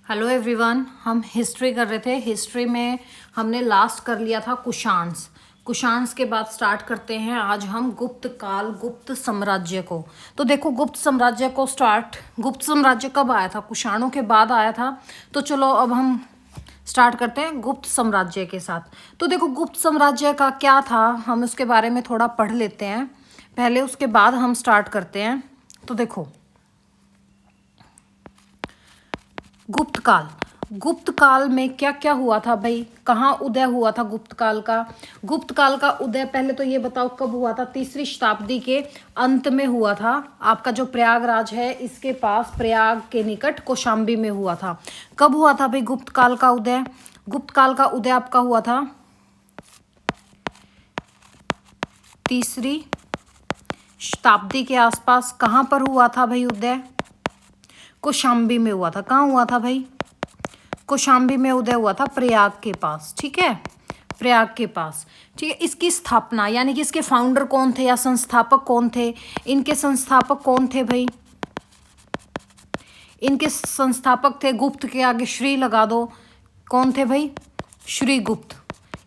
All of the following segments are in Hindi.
हेलो एवरीवन, हम हिस्ट्री कर रहे थे। हिस्ट्री में हमने लास्ट कर लिया था कुषाण्स। कुषाण्स के बाद स्टार्ट करते हैं आज हम गुप्त काल, गुप्त साम्राज्य को। तो देखो, गुप्त साम्राज्य को गुप्त साम्राज्य कब आया था? कुषाणों के बाद आया था। तो चलो अब हम स्टार्ट करते हैं गुप्त साम्राज्य के साथ। तो देखो, गुप्त साम्राज्य का क्या था, हम उसके बारे में थोड़ा पढ़ लेते हैं पहले, उसके बाद हम स्टार्ट करते हैं। तो देखो, गुप्त काल में क्या क्या हुआ था भाई, कहाँ उदय हुआ था गुप्त काल का? गुप्त काल का उदय पहले तो ये बताओ कब हुआ था? तीसरी शताब्दी के अंत में हुआ था। आपका जो प्रयागराज है, इसके पास प्रयाग के निकट कौशाम्बी में हुआ था। कब हुआ था भाई गुप्त काल का उदय? गुप्त काल का उदय आपका हुआ था तीसरी शताब्दी के आसपास। कहाँ पर हुआ था भाई उदय? कौशाम्बी में हुआ था। कहाँ हुआ था भाई? कौशाम्बी में उदय हुआ था, प्रयाग के पास। ठीक है, प्रयाग के पास। ठीक है, इसकी स्थापना यानी कि इसके फाउंडर कौन थे या संस्थापक कौन थे? इनके संस्थापक कौन थे भाई? इनके संस्थापक थे, गुप्त के आगे श्री लगा दो, कौन थे भाई? श्री गुप्त।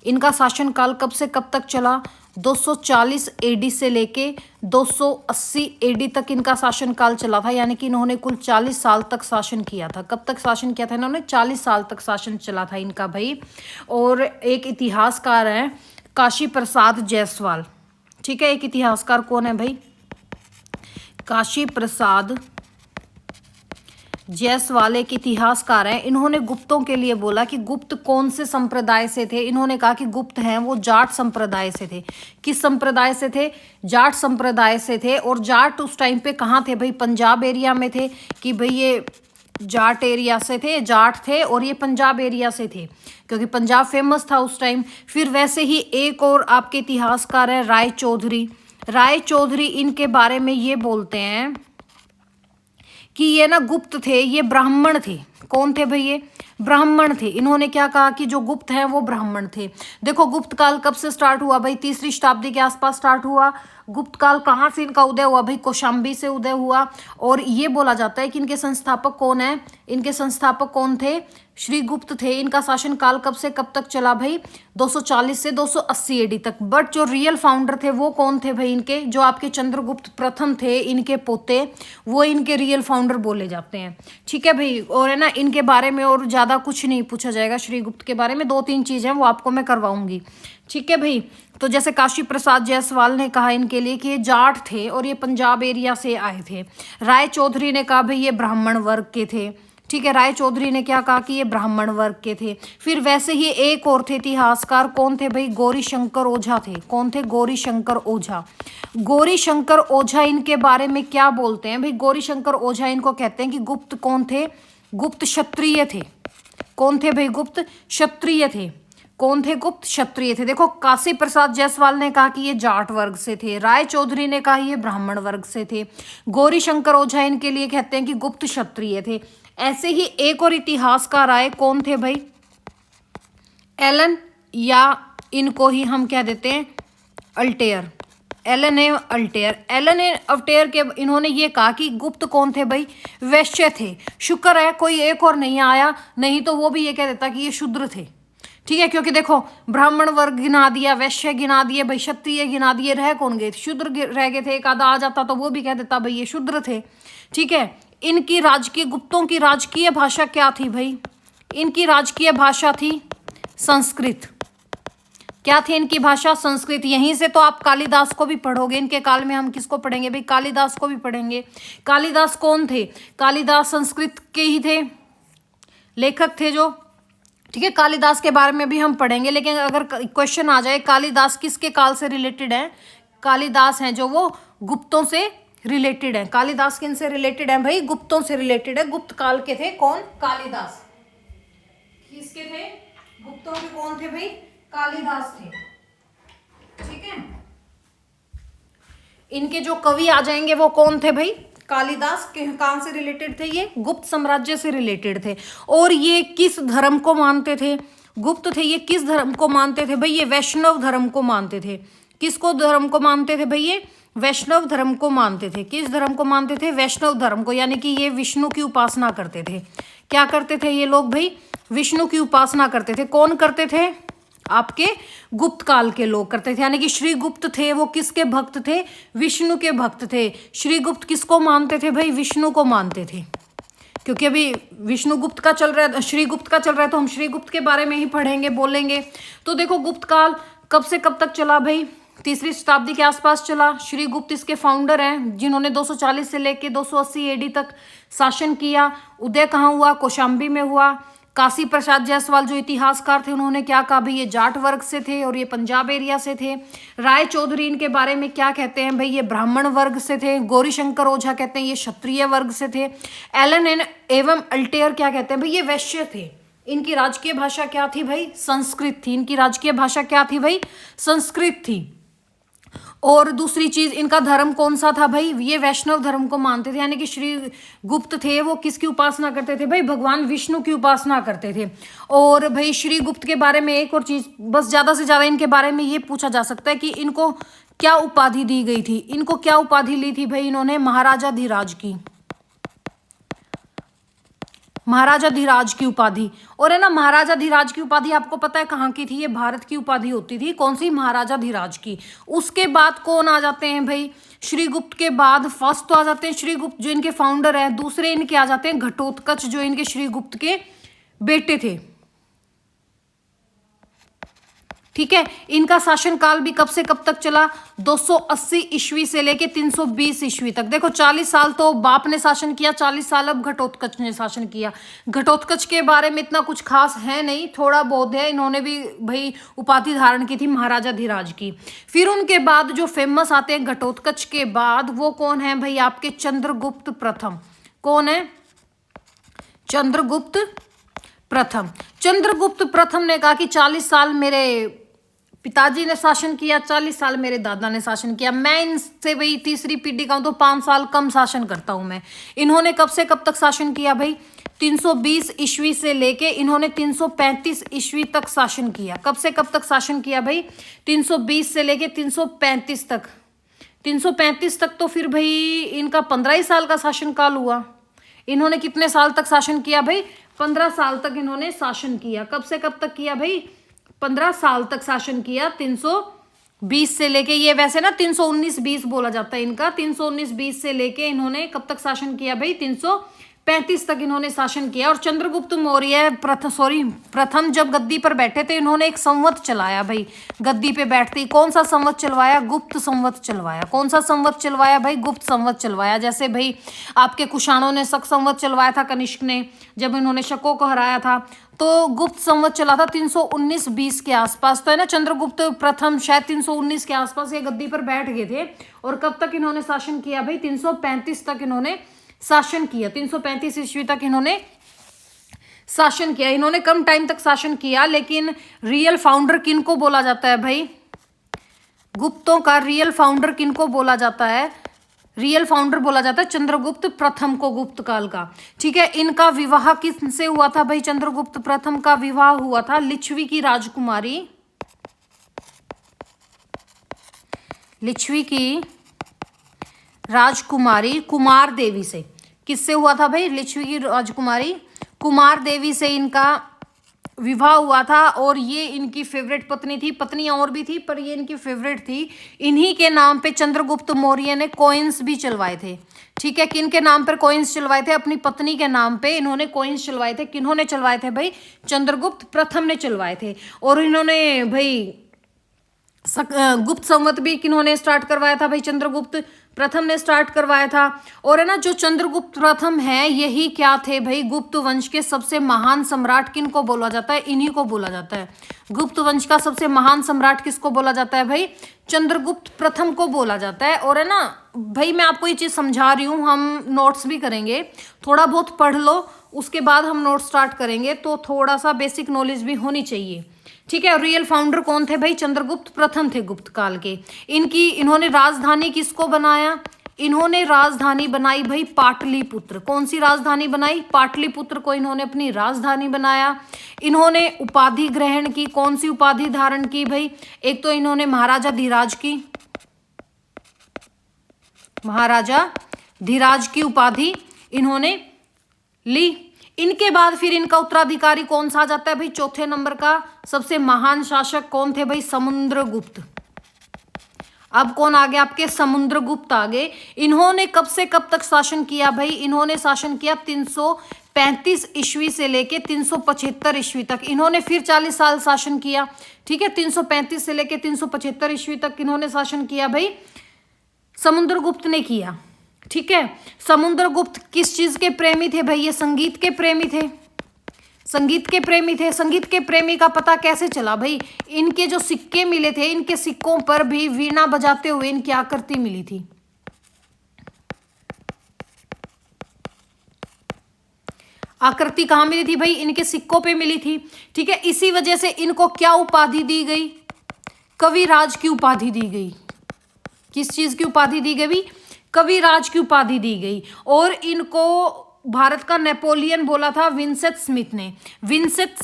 इनका शासनकाल कब से कब तक चला? 240 एडी से लेके 280 एडी तक इनका शासनकाल चला था। यानी कि इन्होंने कुल 40 साल तक शासन किया था। कब तक शासन किया था इन्होंने? 40 साल तक शासन चला था इनका भाई। और एक इतिहासकार हैं काशी प्रसाद जायसवाल। ठीक है, एक इतिहासकार कौन है भाई? काशी प्रसाद जायसवाल एक इतिहासकार हैं। इन्होंने गुप्तों के लिए बोला कि गुप्त कौन से संप्रदाय से थे। इन्होंने कहा कि गुप्त हैं वो जाट संप्रदाय से थे। किस संप्रदाय से थे? जाट संप्रदाय से थे। और जाट उस टाइम पे कहाँ थे भाई? पंजाब एरिया में थे कि भाई ये जाट एरिया से थे, जाट थे, और ये पंजाब एरिया से थे क्योंकि पंजाब फेमस था उस टाइम। फिर वैसे ही एक और आपके इतिहासकार है राय चौधरी। राय चौधरी इनके बारे में ये बोलते हैं कि ये ना गुप्त थे, ये ब्राह्मण थे। कौन थे भाई? ये ब्राह्मण थे। इन्होंने क्या कहा कि जो गुप्त हैं वो ब्राह्मण थे। देखो, गुप्त काल कब से स्टार्ट हुआ भाई? तीसरी शताब्दी के आसपास स्टार्ट हुआ। गुप्त काल कहाँ से इनका उदय हुआ भाई? कौशाम्बी से उदय हुआ। और ये बोला जाता है कि इनके संस्थापक कौन है? इनके संस्थापक कौन थे? श्री गुप्त थे। इनका शासन काल कब से कब तक चला भाई? 240 से 280 एडी तक। बट जो रियल फाउंडर थे वो कौन थे भाई? इनके जो आपके चंद्रगुप्त प्रथम थे, इनके पोते, वो इनके रियल फाउंडर बोले जाते हैं। ठीक है भाई। और है ना, इनके बारे में और ज़्यादा कुछ नहीं पूछा जाएगा। श्री गुप्त के बारे में 2-3 चीज़ें वो आपको मैं करवाऊंगी। ठीक है भाई। तो जैसे काशी प्रसाद जायसवाल ने कहा इनके लिए कि ये जाट थे और ये पंजाब एरिया से आए थे। राय चौधरी ने कहा भाई ये ब्राह्मण वर्ग के थे। ठीक है, राय चौधरी ने क्या कहा कि ये ब्राह्मण वर्ग के थे। फिर वैसे ही एक और थे इतिहासकार, कौन थे भाई? गौरी शंकर ओझा थे। कौन थे? गौरी शंकर ओझा। गौरी शंकर ओझा इनके बारे में क्या बोलते हैं भाई? गौरी शंकर ओझा इनको कहते हैं कि गुप्त कौन थे? गुप्त क्षत्रिय थे। कौन थे भाई? गुप्त क्षत्रिय थे। कौन थे? गुप्त क्षत्रिय थे। देखो, काशी प्रसाद जायसवाल ने कहा कि ये जाट वर्ग से थे। राय चौधरी ने कहा ये ब्राह्मण वर्ग से थे। गौरी शंकर ओझा इनके लिए कहते हैं कि गुप्त क्षत्रिय थे। ऐसे ही एक और इतिहासकार आए, कौन थे भाई? एलन, या इनको ही हम कह देते हैं अल्टेयर। एलन ए अल्टेयर। एलन ए अल्टेयर के इन्होंने ये कहा कि गुप्त कौन थे भाई? वैश्य थे। शुक्र है कोई एक और नहीं आया, नहीं तो वो भी ये कह देता कि ये शूद्र थे। ठीक है, क्योंकि देखो, ब्राह्मण वर्ग गिना दिया, वैश्य गिना दिए भाई, क्षत्रिय गिना दिए, रह कौन गए? शूद्र रह गए थे। एक आधा आ जाता तो वो भी कह देता भाई ये शूद्र थे। ठीक है। इनकी राजकीय, गुप्तों की राजकीय भाषा क्या थी भाई? इनकी राजकीय भाषा थी संस्कृत। क्या थी इनकी भाषा? संस्कृत। यहीं से तो आप कालिदास को भी पढ़ोगे। इनके काल में हम किसको पढ़ेंगे भाई? कालिदास को भी पढ़ेंगे। कालिदास कौन थे? कालिदास संस्कृत के ही थे, लेखक थे जो। ठीक है, कालिदास के बारे में भी हम पढ़ेंगे। लेकिन अगर क्वेश्चन आ जाए कालिदास किसके काल से रिलेटेड है? कालिदास हैं जो वो गुप्तों से रिलेटेड है। कालिदास किन से रिलेटेड है भाई? गुप्तों से रिलेटेड है। गुप्त काल के थे कौन? कालिदास। किसके थे? गुप्तों के कौन थे भाई? कालिदास थे। ठीक है। इनके जो कवि आ जाएंगे वो कौन थे भाई? कालिदास। के कहाँ से रिलेटेड थे? ये गुप्त साम्राज्य से रिलेटेड थे। और ये किस धर्म को मानते थे? गुप्त थे। ये किस धर्म को मानते थे भाई? ये वैष्णव धर्म को मानते थे। किसको धर्म को मानते थे भाई? ये वैष्णव धर्म को मानते थे। किस धर्म को मानते थे? वैष्णव धर्म को, यानी कि ये विष्णु की उपासना करते थे। क्या करते थे ये लोग भाई? विष्णु की उपासना करते थे। कौन करते थे? आपके गुप्त काल के लोग करते थे, यानी कि श्री गुप्त थे वो किसके भक्त थे? विष्णु के भक्त थे। श्री गुप्त किसको मानते थे भाई? विष्णु को मानते थे। क्योंकि अभी विष्णु गुप्त का चल रहा है, श्री गुप्त का चल रहा है, तो हम श्री गुप्त के बारे में ही पढ़ेंगे, बोलेंगे। तो देखो गुप्त काल कब से कब तक चला भाई? 3री शताब्दी के आसपास चला। श्री गुप्त इसके फाउंडर हैं, जिन्होंने 240 से लेके 280 एडी तक शासन किया। उदय कहाँ हुआ? कौशाम्बी में हुआ। काशी प्रसाद जायसवाल जो इतिहासकार थे, उन्होंने क्या कहा भाई? ये जाट वर्ग से थे और ये पंजाब एरिया से थे। राय चौधरी इनके बारे में क्या कहते हैं भाई? ये ब्राह्मण वर्ग से थे। गौरीशंकर ओझा कहते हैं ये क्षत्रिय वर्ग से थे। एलन एवं अल्टेयर क्या कहते हैं भाई? ये वैश्य थे। इनकी राजकीय भाषा क्या थी भाई? संस्कृत थी। इनकी राजकीय भाषा क्या थी भाई? संस्कृत थी। और दूसरी चीज, इनका धर्म कौन सा था भाई? ये वैष्णव धर्म को मानते थे, यानी कि श्री गुप्त थे वो किसकी उपासना करते थे भाई? भगवान विष्णु की उपासना करते थे। और भाई श्री गुप्त के बारे में एक और चीज, बस ज्यादा से ज्यादा इनके बारे में ये पूछा जा सकता है कि इनको क्या उपाधि दी गई थी? इनको क्या उपाधि ली थी भाई इन्होंने? महाराजा धीराज की, महाराजा धीराज की उपाधि। और है ना, महाराजा धीराज की उपाधि आपको पता है कहाँ की थी? ये भारत की उपाधि होती थी। कौन सी? महाराजा धीराज की। उसके बाद कौन आ जाते हैं भाई? श्री गुप्त के बाद फर्स्ट तो आ जाते हैं श्री गुप्त जो इनके फाउंडर है। दूसरे इनके आ जाते हैं घटोत्कच जो इनके श्री गुप्त के बेटे थे। ठीक है, इनका शासनकाल भी कब से कब तक चला? 280 ईस्वी से लेके 320 ईस्वी तक। देखो 40 साल तो बाप ने शासन किया, 40 साल अब घटोत्कच ने शासन किया। घटोत्कच के बारे में इतना कुछ खास है नहीं, थोड़ा बहुत है। इन्होंने भी भाई उपाधि धारण की थी महाराजा धीराज की। फिर उनके बाद जो फेमस आते हैं घटोत्कच के बाद, वो कौन है भाई? आपके चंद्रगुप्त प्रथम। कौन है? चंद्रगुप्त प्रथम। चंद्रगुप्त प्रथम ने कहा कि 40 साल मेरे पिताजी ने शासन किया, 40 साल मेरे दादा ने शासन किया, मैं इनसे भाई 3री पीढ़ी का हूं तो 5 साल कम शासन करता हूं मैं। इन्होंने कब से कब तक शासन किया भाई? 320 ईस्वी से लेके इन्होंने 335 ईस्वी तक शासन किया। कब से कब तक शासन किया भाई? 320 से लेके 335 तक। 335 तक तो फिर भाई इनका 15 ही साल का शासनकाल हुआ। इन्होंने कितने साल तक शासन किया भाई? 15 साल तक इन्होंने शासन किया। कब से कब तक किया भाई? 15 साल तक शासन किया। 320 से लेके, ये वैसे ना 319-20 बोला जाता है इनका, 319-20 से लेके इन्होंने कब तक शासन किया भाई? 335 तक इन्होंने शासन किया। और चंद्रगुप्त मौर्य प्रथम जब गद्दी पर बैठे थे, इन्होंने एक संवत चलाया भाई। गद्दी पे बैठते ही कौन सा संवत चलवाया? गुप्त संवत चलवाया। कौन सा संवत चलवाया भाई? गुप्त संवत चलवाया। जैसे भाई आपके कुषाणों ने शक संवत चलवाया था कनिष्क ने, जब इन्होंने शकों को हराया था, तो गुप्त संवत चला था 319-20 के आसपास। तो है ना, चंद्रगुप्त प्रथम शायद 319 के आसपास ये गद्दी पर बैठ गए थे। और कब तक इन्होंने शासन किया भाई? 335 तक इन्होंने शासन किया। 335 ईस्वी तक इन्होंने शासन किया। इन्होंने कम टाइम तक शासन किया, लेकिन रियल फाउंडर किनको बोला जाता है भाई? गुप्तों का रियल फाउंडर किनको बोला जाता है? रियल फाउंडर बोला जाता है चंद्रगुप्त प्रथम को, गुप्त काल का। ठीक है, इनका विवाह किससे हुआ था भाई? चंद्रगुप्त प्रथम का विवाह हुआ था लिच्छवी की राजकुमारी, लिच्छवी की राजकुमारी कुमार देवी से। किससे हुआ था भाई? लिच्छवी की राजकुमारी कुमार देवी से इनका विवाह हुआ था। और ये इनकी फेवरेट पत्नी थी। पत्नियां और भी थी पर ये इनकी फेवरेट थी। इन्हीं के नाम पे चंद्रगुप्त मौर्य ने कॉइन्स भी चलवाए थे। ठीक है, किन के नाम पर कॉइन्स चलवाए थे? अपनी पत्नी के नाम पे इन्होंने कॉइन्स चलवाए थे। किन्होंने चलवाए थे भाई? चंद्रगुप्त प्रथम ने चलवाए थे। और इन्होंने भाई गुप्त संवत भी किन्होंने स्टार्ट करवाया था भाई? चंद्रगुप्त प्रथम ने स्टार्ट करवाया था। और है ना, जो चंद्रगुप्त प्रथम है यही क्या थे भाई? गुप्त वंश के सबसे महान सम्राट किनको बोला जाता है? इन्हीं को बोला जाता है। गुप्त वंश का सबसे महान सम्राट किसको बोला जाता है भाई? चंद्रगुप्त प्रथम को बोला जाता है। और है ना भाई, मैं आपको ये चीज समझा रही हूँ, हम नोट्स भी करेंगे, थोड़ा बहुत पढ़ लो, उसके बाद हम नोट स्टार्ट करेंगे, तो थोड़ा सा बेसिक नॉलेज भी होनी चाहिए। ठीक है, रियल फाउंडर कौन थे भाई? चंद्रगुप्त प्रथम थे गुप्त काल के। इन्होंने राजधानी किसको बनाया? इन्होंने राजधानी बनाई भाई पाटलिपुत्र। कौन सी राजधानी बनाई? पाटलिपुत्र को इन्होंने अपनी राजधानी बनाया। इन्होंने उपाधि ग्रहण की। कौन सी उपाधि धारण की भाई? एक तो इन्होंने महाराजा धीराज की, महाराजा धीराज की उपाधि इन्होंने ली। इनके बाद फिर इनका उत्तराधिकारी कौन सा आ जाता है भाई? चौथे नंबर का सबसे महान शासक कौन थे भाई? समुद्रगुप्त। अब कौन आ गया आपके? समुद्रगुप्त आ गए। इन्होंने कब से कब तक शासन किया भाई? इन्होंने शासन किया 335 ईस्वी से लेके 375 ईस्वी तक। इन्होंने फिर 40 साल शासन किया। ठीक है, 335 से लेके 375 ईस्वी तक इन्होंने शासन किया भाई, समुद्रगुप्त ने किया। ठीक है, समुद्रगुप्त किस चीज के प्रेमी थे भाई? ये संगीत के प्रेमी थे, संगीत के प्रेमी थे। संगीत के प्रेमी का पता कैसे चला भाई? इनके जो सिक्के मिले थे, इनके सिक्कों पर भी वीणा बजाते हुए इनकी आकृति मिली थी। आकृति कहां मिली थी भाई? इनके सिक्कों पे मिली थी। ठीक है, इसी वजह से इनको क्या उपाधि दी गई? कविराज की उपाधि दी गई। किस चीज की उपाधि दी गई? कविराज की उपाधि दी गई। और इनको भारत का नेपोलियन बोला था विंसेंट स्मिथ ने। विंसेंट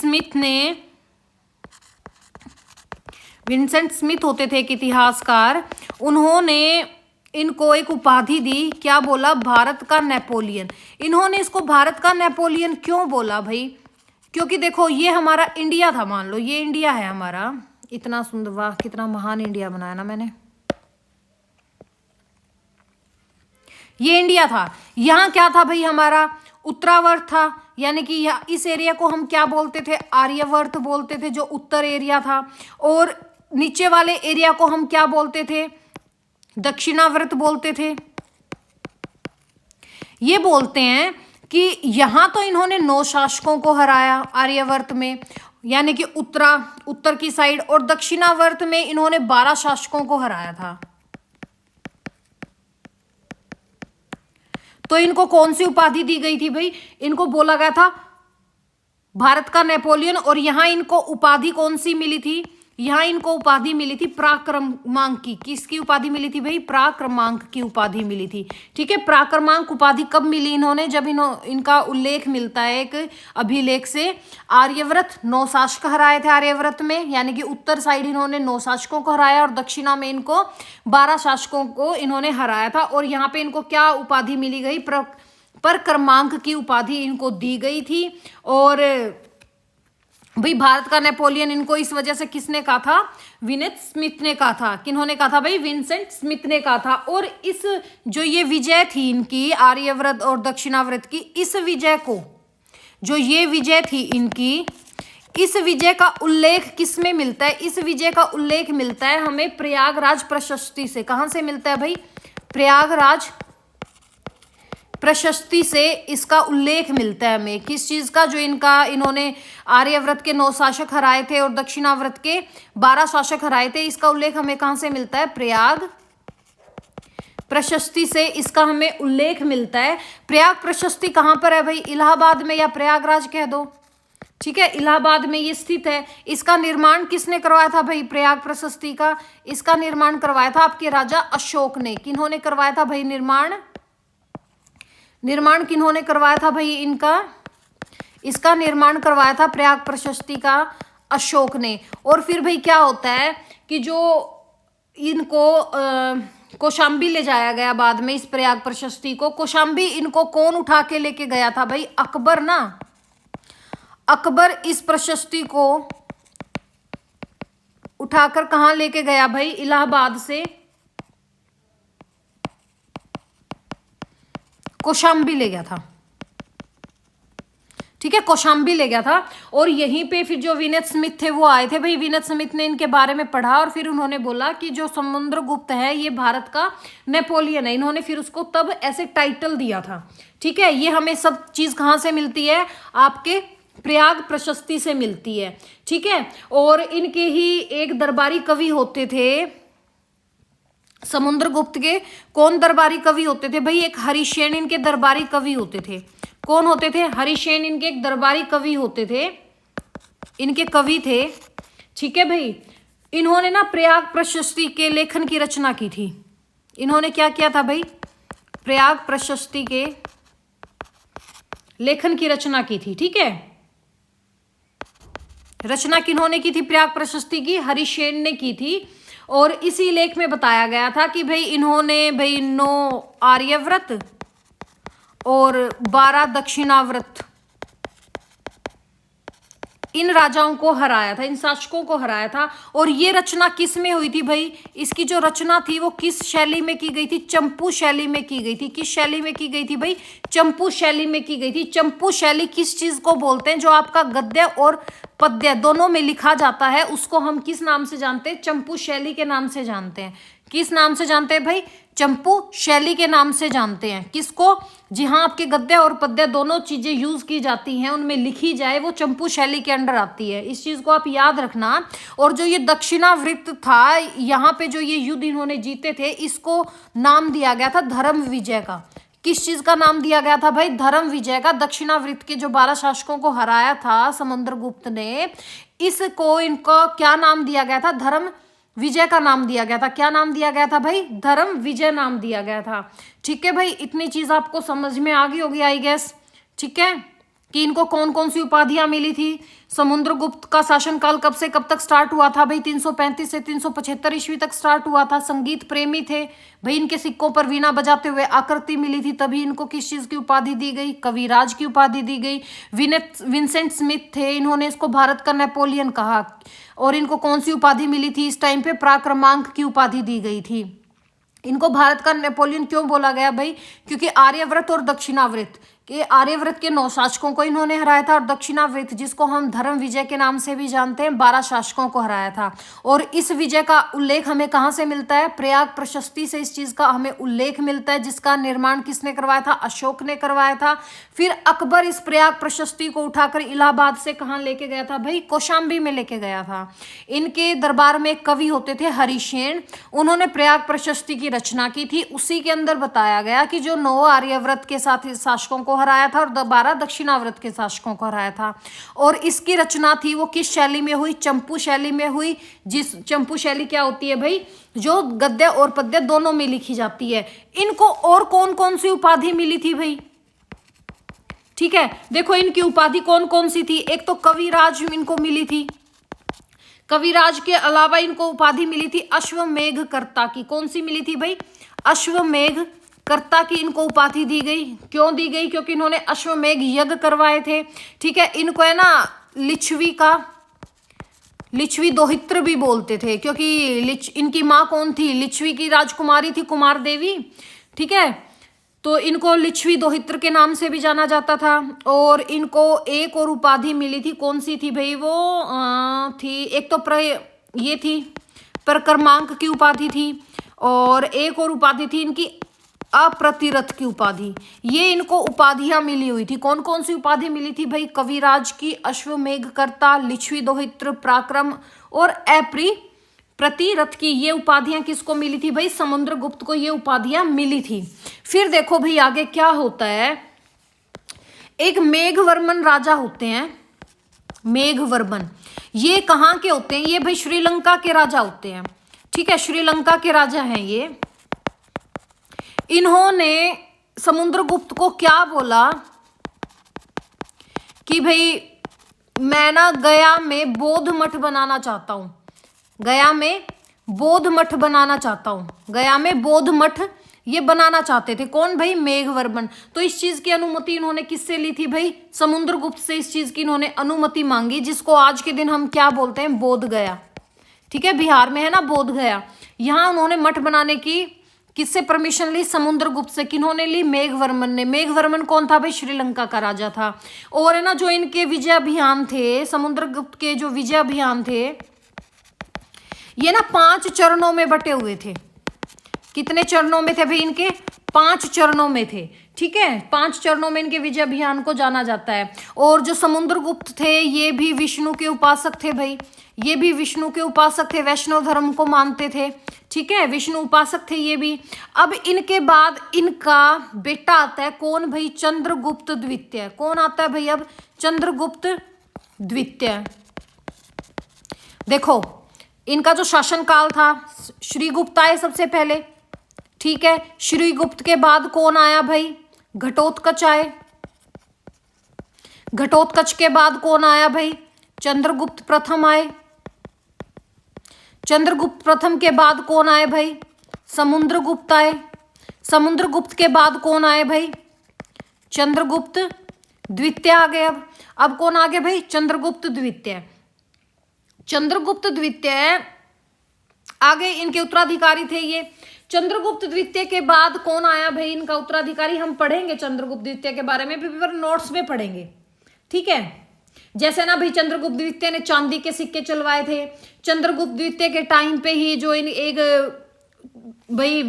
स्मिथ होते थे एक इतिहासकार, उन्होंने इनको एक उपाधि दी। क्या बोला? भारत का नेपोलियन। इन्होंने इसको भारत का नेपोलियन क्यों बोला भाई? क्योंकि देखो ये हमारा इंडिया था, मान लो ये इंडिया है हमारा, इतना सुंदर, वाह कितना महान इंडिया बनाया ना मैंने। ये इंडिया था, यहाँ क्या था भाई? हमारा उत्तरावर्त था, यानी कि इस एरिया को हम क्या बोलते थे? आर्यवर्त बोलते थे, जो उत्तर एरिया था। और नीचे वाले एरिया को हम क्या बोलते थे? दक्षिणावर्त बोलते थे। ये बोलते हैं कि यहां तो इन्होंने 9 शासकों को हराया आर्यवर्त में, यानी कि उत्तर की साइड, और दक्षिणावर्त में इन्होंने 12 शासकों को हराया था। तो इनको कौन सी उपाधि दी गई थी भाई? इनको बोला गया था भारत का नेपोलियन। और यहां इनको उपाधि कौन सी मिली थी? यहां इनको उपाधि मिली थी पराक्रमांक की। किसकी उपाधि मिली थी भाई? पराक्रमांक की उपाधि मिली थी। ठीक है, पराक्रमांक उपाधि कब मिली इन्होंने? जब इनका उल्लेख मिलता है एक अभिलेख से, आर्यव्रत 9 शासक हराए थे आर्यव्रत में, यानी कि उत्तर साइड इन्होंने 9 शासकों को हराया, और दक्षिणा में इनको 12 शासकों को इन्होंने हराया था। और यहाँ पे इनको क्या उपाधि मिली गई? पराक्रमांक की उपाधि इनको दी गई थी। और भाई भारत का नेपोलियन इनको इस वजह से किसने कहा था? विंसेंट स्मिथ ने कहा था। किन्होंने कहा था भाई? विंसेंट स्मिथ ने कहा था। और इस जो ये विजय थी इनकी आर्यव्रत और दक्षिणाव्रत की, इस विजय को, जो ये विजय थी इनकी, इस विजय का उल्लेख किस में मिलता है? इस विजय का उल्लेख मिलता है हमें प्रयागराज प्रशस्ति से। कहां से मिलता है भाई? प्रयागराज प्रशस्ति से इसका उल्लेख मिलता है हमें। किस चीज का? जो इन्होंने आर्यव्रत के 9 शासक हराए थे और दक्षिणाव्रत के 12 शासक हराए थे। इसका उल्लेख हमें कहां से मिलता है? प्रयाग प्रशस्ति से इसका हमें उल्लेख मिलता है। प्रयाग प्रशस्ति कहां पर है भाई? इलाहाबाद में, या प्रयागराज कह दो। ठीक है, इलाहाबाद में ये स्थित है। इसका निर्माण किसने करवाया था भाई? प्रयाग प्रशस्ति का इसका निर्माण करवाया था आपके राजा अशोक ने। किन्होंने करवाया था भाई निर्माण किन्होंने करवाया था भाई? इसका निर्माण करवाया था प्रयाग प्रशस्ति का अशोक ने। और फिर भाई क्या होता है कि जो इनको कौशाम्बी ले जाया गया बाद में, इस प्रयाग प्रशस्ति को कौशाम्बी इनको कौन उठा के लेके गया था भाई? अकबर ना। अकबर इस प्रशस्ति को उठाकर कहां लेके गया भाई? इलाहाबाद से कौशाम्बी ले गया था। ठीक है, कौशाम्बी ले गया था। और यहीं पे फिर जो विंसेंट स्मिथ थे वो आए थे भाई। विंसेंट स्मिथ ने इनके बारे में पढ़ा और फिर उन्होंने बोला कि जो समुद्रगुप्त है ये भारत का नेपोलियन है। इन्होंने फिर उसको तब ऐसे टाइटल दिया था। ठीक है, ये हमें सब चीज कहां से मिलती है? आपके प्रयाग प्रशस्ति से मिलती है। ठीक है, और इनके ही एक दरबारी कवि होते थे समुद्रगुप्त के। कौन दरबारी कवि होते थे भाई? एक हरिसेन इनके दरबारी कवि होते थे। कौन होते थे? हरिसेन इनके एक दरबारी कवि होते थे, इनके कवि थे। ठीक है भाई, इन्होंने ना प्रयाग प्रशस्ति के लेखन की रचना की थी। इन्होंने क्या किया था भाई? प्रयाग प्रशस्ति के लेखन की रचना की थी। ठीक है, रचना किन्होंने की थी प्रयाग प्रशस्ति की? हरिसेन ने की थी। और इसी लेख में बताया गया था कि भाई इन्होंने 9 आर्यव्रत और 12 दक्षिणाव्रत इन राजाओं को हराया था, इन शासकों को हराया था। और ये रचना किस में हुई थी भाई? इसकी जो रचना थी वो किस शैली में की गई थी? चंपू शैली में की गई थी। किस शैली में की गई थी भाई? चंपू शैली में की गई थी। चंपू शैली किस चीज को बोलते हैं? जो आपका गद्य और पद्य दोनों में लिखा जाता है उसको हम किस नाम से जानते हैं? चंपू शैली के नाम से जानते हैं। किस नाम से जानते हैं भाई? चंपू शैली के नाम से जानते हैं। किसको? जी हाँ, आपके गद्य और पद्य दोनों चीजें यूज की जाती हैं, उनमें लिखी जाए, वो चंपू शैली के अंडर आती है। इस चीज को आप याद रखना। और जो ये दक्षिणावृत्त था, यहाँ पे जो ये युद्ध इन्होंने जीते थे, इसको नाम दिया गया था धर्म विजय का। किस चीज का नाम दिया गया था भाई? धर्म विजय का। दक्षिणावृत्त के जो 12 शासकों को हराया था समुद्रगुप्त ने, इसको इनको क्या नाम दिया गया था? धर्म विजय का नाम दिया गया था। क्या नाम दिया गया था भाई? धर्म विजय नाम दिया गया था। ठीक है भाई, इतनी चीज आपको समझ में आ गई होगी आई गेस। ठीक है, कि इनको कौन कौन सी उपाधियां मिली थी। समुद्रगुप्त का शासनकाल कब से कब तक स्टार्ट हुआ था भाई? 335 से 375 ईस्वी तक स्टार्ट हुआ था। संगीत प्रेमी थे भाई, इनके सिक्कों पर वीणा बजाते हुए आकृति मिली थी, तभी इनको किस चीज की उपाधि दी गई? कविराज की उपाधि दी गई। विंसेंट स्मिथ थे, इन्होंने इसको भारत का नेपोलियन कहा। और इनको कौन सी उपाधि मिली थी इस टाइम पे? पराक्रमांक की उपाधि दी गई थी। इनको भारत का नेपोलियन क्यों बोला गया भाई? क्योंकि आर्यव्रत और दक्षिणाव्रत के, आर्यव्रत के 9 शासकों को इन्होंने हराया था, और दक्षिणाव्रत जिसको हम धर्म विजय के नाम से भी जानते हैं, 12 शासकों को हराया था। और इस विजय का उल्लेख हमें कहाँ से मिलता है? प्रयाग प्रशस्ति से इस चीज का हमें उल्लेख मिलता है, जिसका निर्माण किसने करवाया था? अशोक ने करवाया था। फिर अकबर इस प्रयाग प्रशस्ति को उठाकर इलाहाबाद से कहाँ लेके गया था भाई? कौशाम्बी में लेके गया था। इनके दरबार में कवि होते थे हरिसेन, उन्होंने प्रयाग प्रशस्ति की रचना की थी। उसी के अंदर बताया गया कि जो 9 आर्यव्रत के साथ शासकों को हराया था और 12 दक्षिणाव्रत के शासकों को हराया था। और इसकी रचना थी वो किस शैली में हुई? चंपू शैली में हुई। जिस चंपू शैली क्या होती है भाई? जो गद्य और पद्य दोनों में लिखी जाती है। इनको और कौन कौन सी उपाधि मिली थी भाई? ठीक है, देखो इनकी उपाधि कौन कौन सी थी। एक तो कविराज इनको मिली थी। कविराज के अलावा इनको उपाधि मिली थी अश्वमेघ कर्ता की। कौन सी मिली थी भाई? अश्वमेघ कर्ता की इनको उपाधि दी गई। क्यों दी गई? क्योंकि इन्होंने अश्वमेघ यज्ञ करवाए थे। ठीक है, इनको है ना लिच्छवी दोहित्र भी बोलते थे, क्योंकि इनकी माँ कौन थी? लिच्छवी की राजकुमारी थी कुमार देवी। ठीक है, तो इनको लिच्छवी दोहित्र के नाम से भी जाना जाता था। और इनको एक और उपाधि मिली थी। कौन सी थी भाई? वो थी एक तो ये थी परक्रमांक की उपाधि थी, और एक और उपाधि थी इनकी अप्रतिरथ की उपाधि। ये इनको उपाधियां मिली हुई थी। कौन कौन सी उपाधि मिली थी भाई? कविराज की, अश्वमेघ कर्ता, लिच्छवी दोहित्र, पराक्रम और प्रतिरथ की। ये उपाधियां किसको मिली थी भाई? समुद्रगुप्त को ये उपाधियां मिली थी। फिर देखो भाई आगे क्या होता है। एक मेघवर्मन राजा होते हैं। मेघवर्मन ये कहाँ के होते हैं? ये भाई श्रीलंका के राजा होते हैं। ठीक है, श्रीलंका के राजा हैं ये। इन्होंने समुद्रगुप्त को क्या बोला कि भाई मैं ना गया में बौद्ध मठ बनाना चाहता हूं। गया में बौद्ध मठ बनाना चाहता हूं। गया में बौद्ध मठ ये बनाना चाहते थे। कौन भाई? मेघवर्मन। तो इस चीज की अनुमति इन्होंने किससे ली थी भाई? समुद्रगुप्त से इस चीज की इन्होंने अनुमति मांगी, जिसको आज के दिन हम क्या बोलते हैं? बोध गया। ठीक है, बिहार में है ना बोध गया। यहां उन्होंने मठ बनाने की किससे परमिशन ली? समुद्रगुप्त से। किन्होंने ली? मेघवर्मन ने। मेघवर्मन कौन था भाई? श्रीलंका का राजा था। और है ना जो इनके विजय अभियान थे, समुद्रगुप्त के जो विजय अभियान थे, ये ना 5 चरणों में बटे हुए थे। कितने चरणों में थे भाई इनके? 5 चरणों में थे। ठीक है, 5 चरणों में इनके विजय अभियान को जाना जाता है। और जो समुद्रगुप्त थे ये भी विष्णु के उपासक थे भाई। ये भी विष्णु के उपासक थे, वैष्णव धर्म को मानते थे। ठीक है, विष्णु उपासक थे ये भी। अब इनके बाद इनका बेटा आता है। कौन भाई? चंद्रगुप्त द्वितीय। कौन आता है भाई अब? चंद्रगुप्त द्वितीय। देखो इनका जो शासनकाल था, श्रीगुप्त आए सबसे पहले। ठीक है। श्रीगुप्त के बाद कौन आया भाई? घटोत्कच आए। घटोत्कच के बाद कौन आया भाई? चंद्रगुप्त प्रथम आए। चंद्रगुप्त प्रथम के बाद कौन आए भाई? समुद्रगुप्त आए। समुद्रगुप्त के बाद कौन आए भाई? चंद्रगुप्त द्वितीय आ गए। अब कौन आ गए भाई? चंद्रगुप्त द्वितीय। चंद्रगुप्त द्वितीय आगे इनके उत्तराधिकारी थे ये। चंद्रगुप्त द्वितीय के बाद कौन आया भाई इनका उत्तराधिकारी? हम पढ़ेंगे चंद्रगुप्त द्वितीय के बारे में, पेपर नोट्स में पढ़ेंगे, ठीक है। जैसे ना भाई चंद्रगुप्त द्वितीय ने चांदी के सिक्के चलवाए थे। चंद्रगुप्त द्वितीय के टाइम पे ही जो इन एक भाई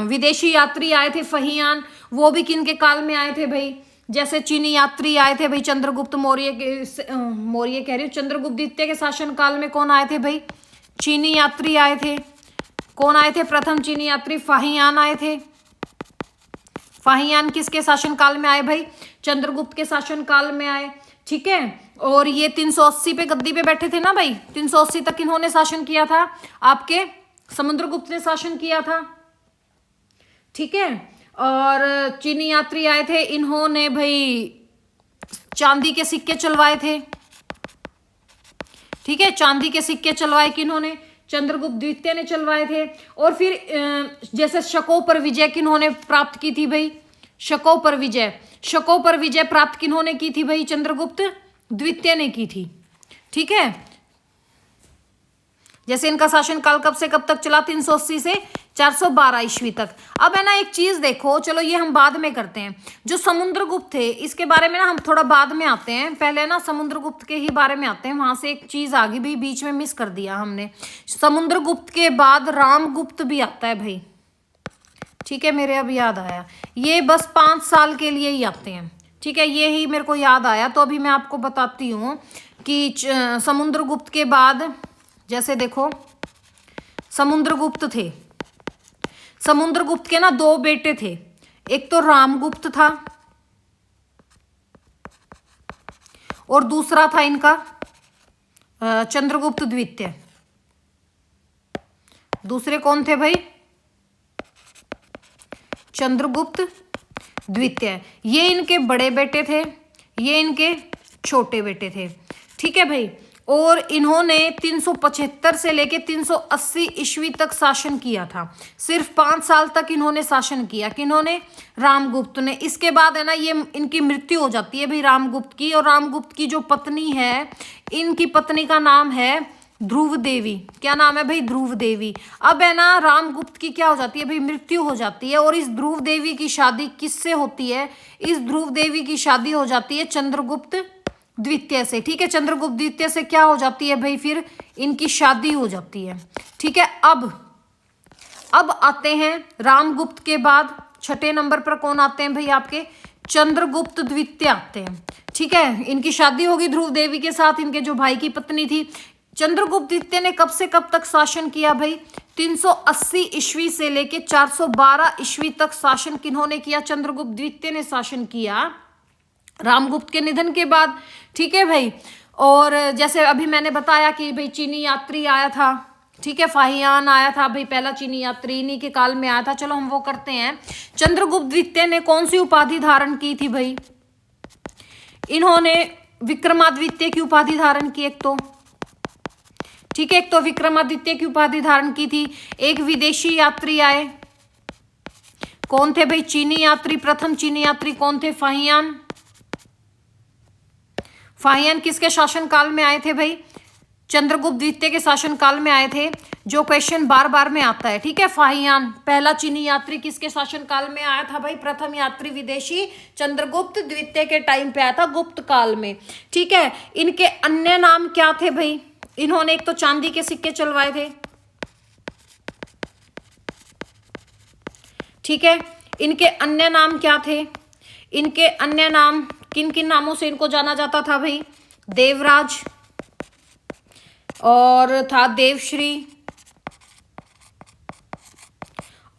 विदेशी यात्री आए थे फहियान, वो भी किन के काल में आए थे भाई? जैसे चीनी यात्री आए थे भाई चंद्रगुप्त मौर्य कह रही हूँ, चंद्रगुप्त द्वितीय के शासन काल में कौन आए थे भाई? चीनी यात्री आए थे। कौन आए थे? प्रथम चीनी यात्री फाहियान आए थे। फाहियान किसके शासन काल में आए भाई? चंद्रगुप्त के शासन काल में आए, ठीक है। और ये 380 पे गद्दी पे बैठे थे ना भाई, 380 तक इन्होंने शासन किया था, आपके समुद्रगुप्त ने शासन किया था, ठीक है। और चीनी यात्री आए थे, इन्होंने भाई चांदी के सिक्के चलवाए थे, ठीक है। चांदी के सिक्के चलवाए किन्होंने? चंद्रगुप्त द्वितीय ने चलवाए थे। और फिर जैसे शकों पर विजय किन्होंने प्राप्त की थी भाई? शकों पर विजय। शकों पर विजय प्राप्त किन्होंने की थी भाई? चंद्रगुप्त द्वितीय ने की थी, ठीक है। जैसे इनका शासन काल कब से कब तक चला? 380 से 412 ईस्वी तक। अब है ना एक चीज देखो, चलो ये हम बाद में करते हैं। जो समुद्रगुप्त थे इसके बारे में ना हम थोड़ा बाद में आते हैं, पहले ना समुद्रगुप्त के ही बारे में आते हैं। वहां से एक चीज आ गई भाई, बीच में मिस कर दिया हमने। समुद्रगुप्त के बाद रामगुप्त भी आता है भाई, ठीक है। मेरे अब याद आया, ये बस 5 साल के लिए ही आते हैं, ठीक है। ये ही मेरे को याद आया, तो अभी मैं आपको बताती हूँ कि समुद्रगुप्त के बाद जैसे देखो समुद्रगुप्त थे। समुद्रगुप्त के ना 2 बेटे थे, एक तो रामगुप्त था और दूसरा था इनका चंद्रगुप्त द्वितीय। दूसरे कौन थे भाई? चंद्रगुप्त द्वितीय। ये इनके बड़े बेटे थे, ये इनके छोटे बेटे थे, ठीक है भाई। और इन्होंने 375 से लेके 380 ईस्वी तक शासन किया था। सिर्फ 5 साल तक इन्होंने शासन किया। किन्होंने? रामगुप्त ने। इसके बाद है ना ये इनकी मृत्यु हो जाती है भाई रामगुप्त की। और रामगुप्त की जो पत्नी है, इनकी पत्नी का नाम है ध्रुव देवी। क्या नाम है भाई? ध्रुव देवी। अब है ना रामगुप्त की क्या हो जाती है भाई? मृत्यु हो जाती है। और इस ध्रुव देवी की शादी किससे होती है? इस ध्रुव देवी की शादी हो जाती है चंद्रगुप्त द्वितीय से, ठीक है। चंद्रगुप्त द्वितीय से क्या हो जाती है भाई? फिर इनकी शादी हो जाती है, ठीक है। अब आते हैं रामगुप्त के बाद 6ठे नंबर पर कौन आते हैं भाई? आपके चंद्रगुप्त द्वितीय आते हैं, ठीक है। इनकी शादी होगी ध्रुव देवी के साथ, इनके जो भाई की पत्नी थी। चंद्रगुप्त द्वितीय ने कब से कब तक शासन किया भाई? 380 ईस्वी से लेके 412 ईस्वी तक शासन किन्होंने किया? चंद्रगुप्त द्वितीय ने शासन किया रामगुप्त के निधन के बाद, ठीक है भाई। और जैसे अभी मैंने बताया कि भाई चीनी यात्री आया था, ठीक है। फाहियान आया था भाई, पहला चीनी यात्री इन्हीं के काल में आया था। चलो हम वो करते हैं। चंद्रगुप्त द्वितीय ने कौन सी उपाधि धारण की थी भाई? इन्होंने विक्रमादित्य की उपाधि धारण की, एक तो, ठीक है। एक तो विक्रमादित्य की उपाधि धारण की थी। एक विदेशी यात्री आए, कौन थे भाई? चीनी यात्री। प्रथम चीनी यात्री कौन थे? फाहियान। फाहियान किसके शासन काल में आए थे भाई? चंद्रगुप्त द्वितीय के शासन काल में आए थे। जो क्वेश्चन बार बार में आता है, ठीक है। फाहियान पहला चीनी यात्री किसके शासन काल में आया था भाई? प्रथम यात्री विदेशी चंद्रगुप्त द्वितीय के टाइम पे आया था, गुप्त काल में, ठीक है। इनके अन्य नाम क्या थे भाई? इन्होंने एक तो चांदी के सिक्के चलवाए थे, ठीक है। इनके अन्य नाम क्या थे? इनके अन्य नाम किन किन नामों से इनको जाना जाता था भाई? देवराज, और था देवश्री,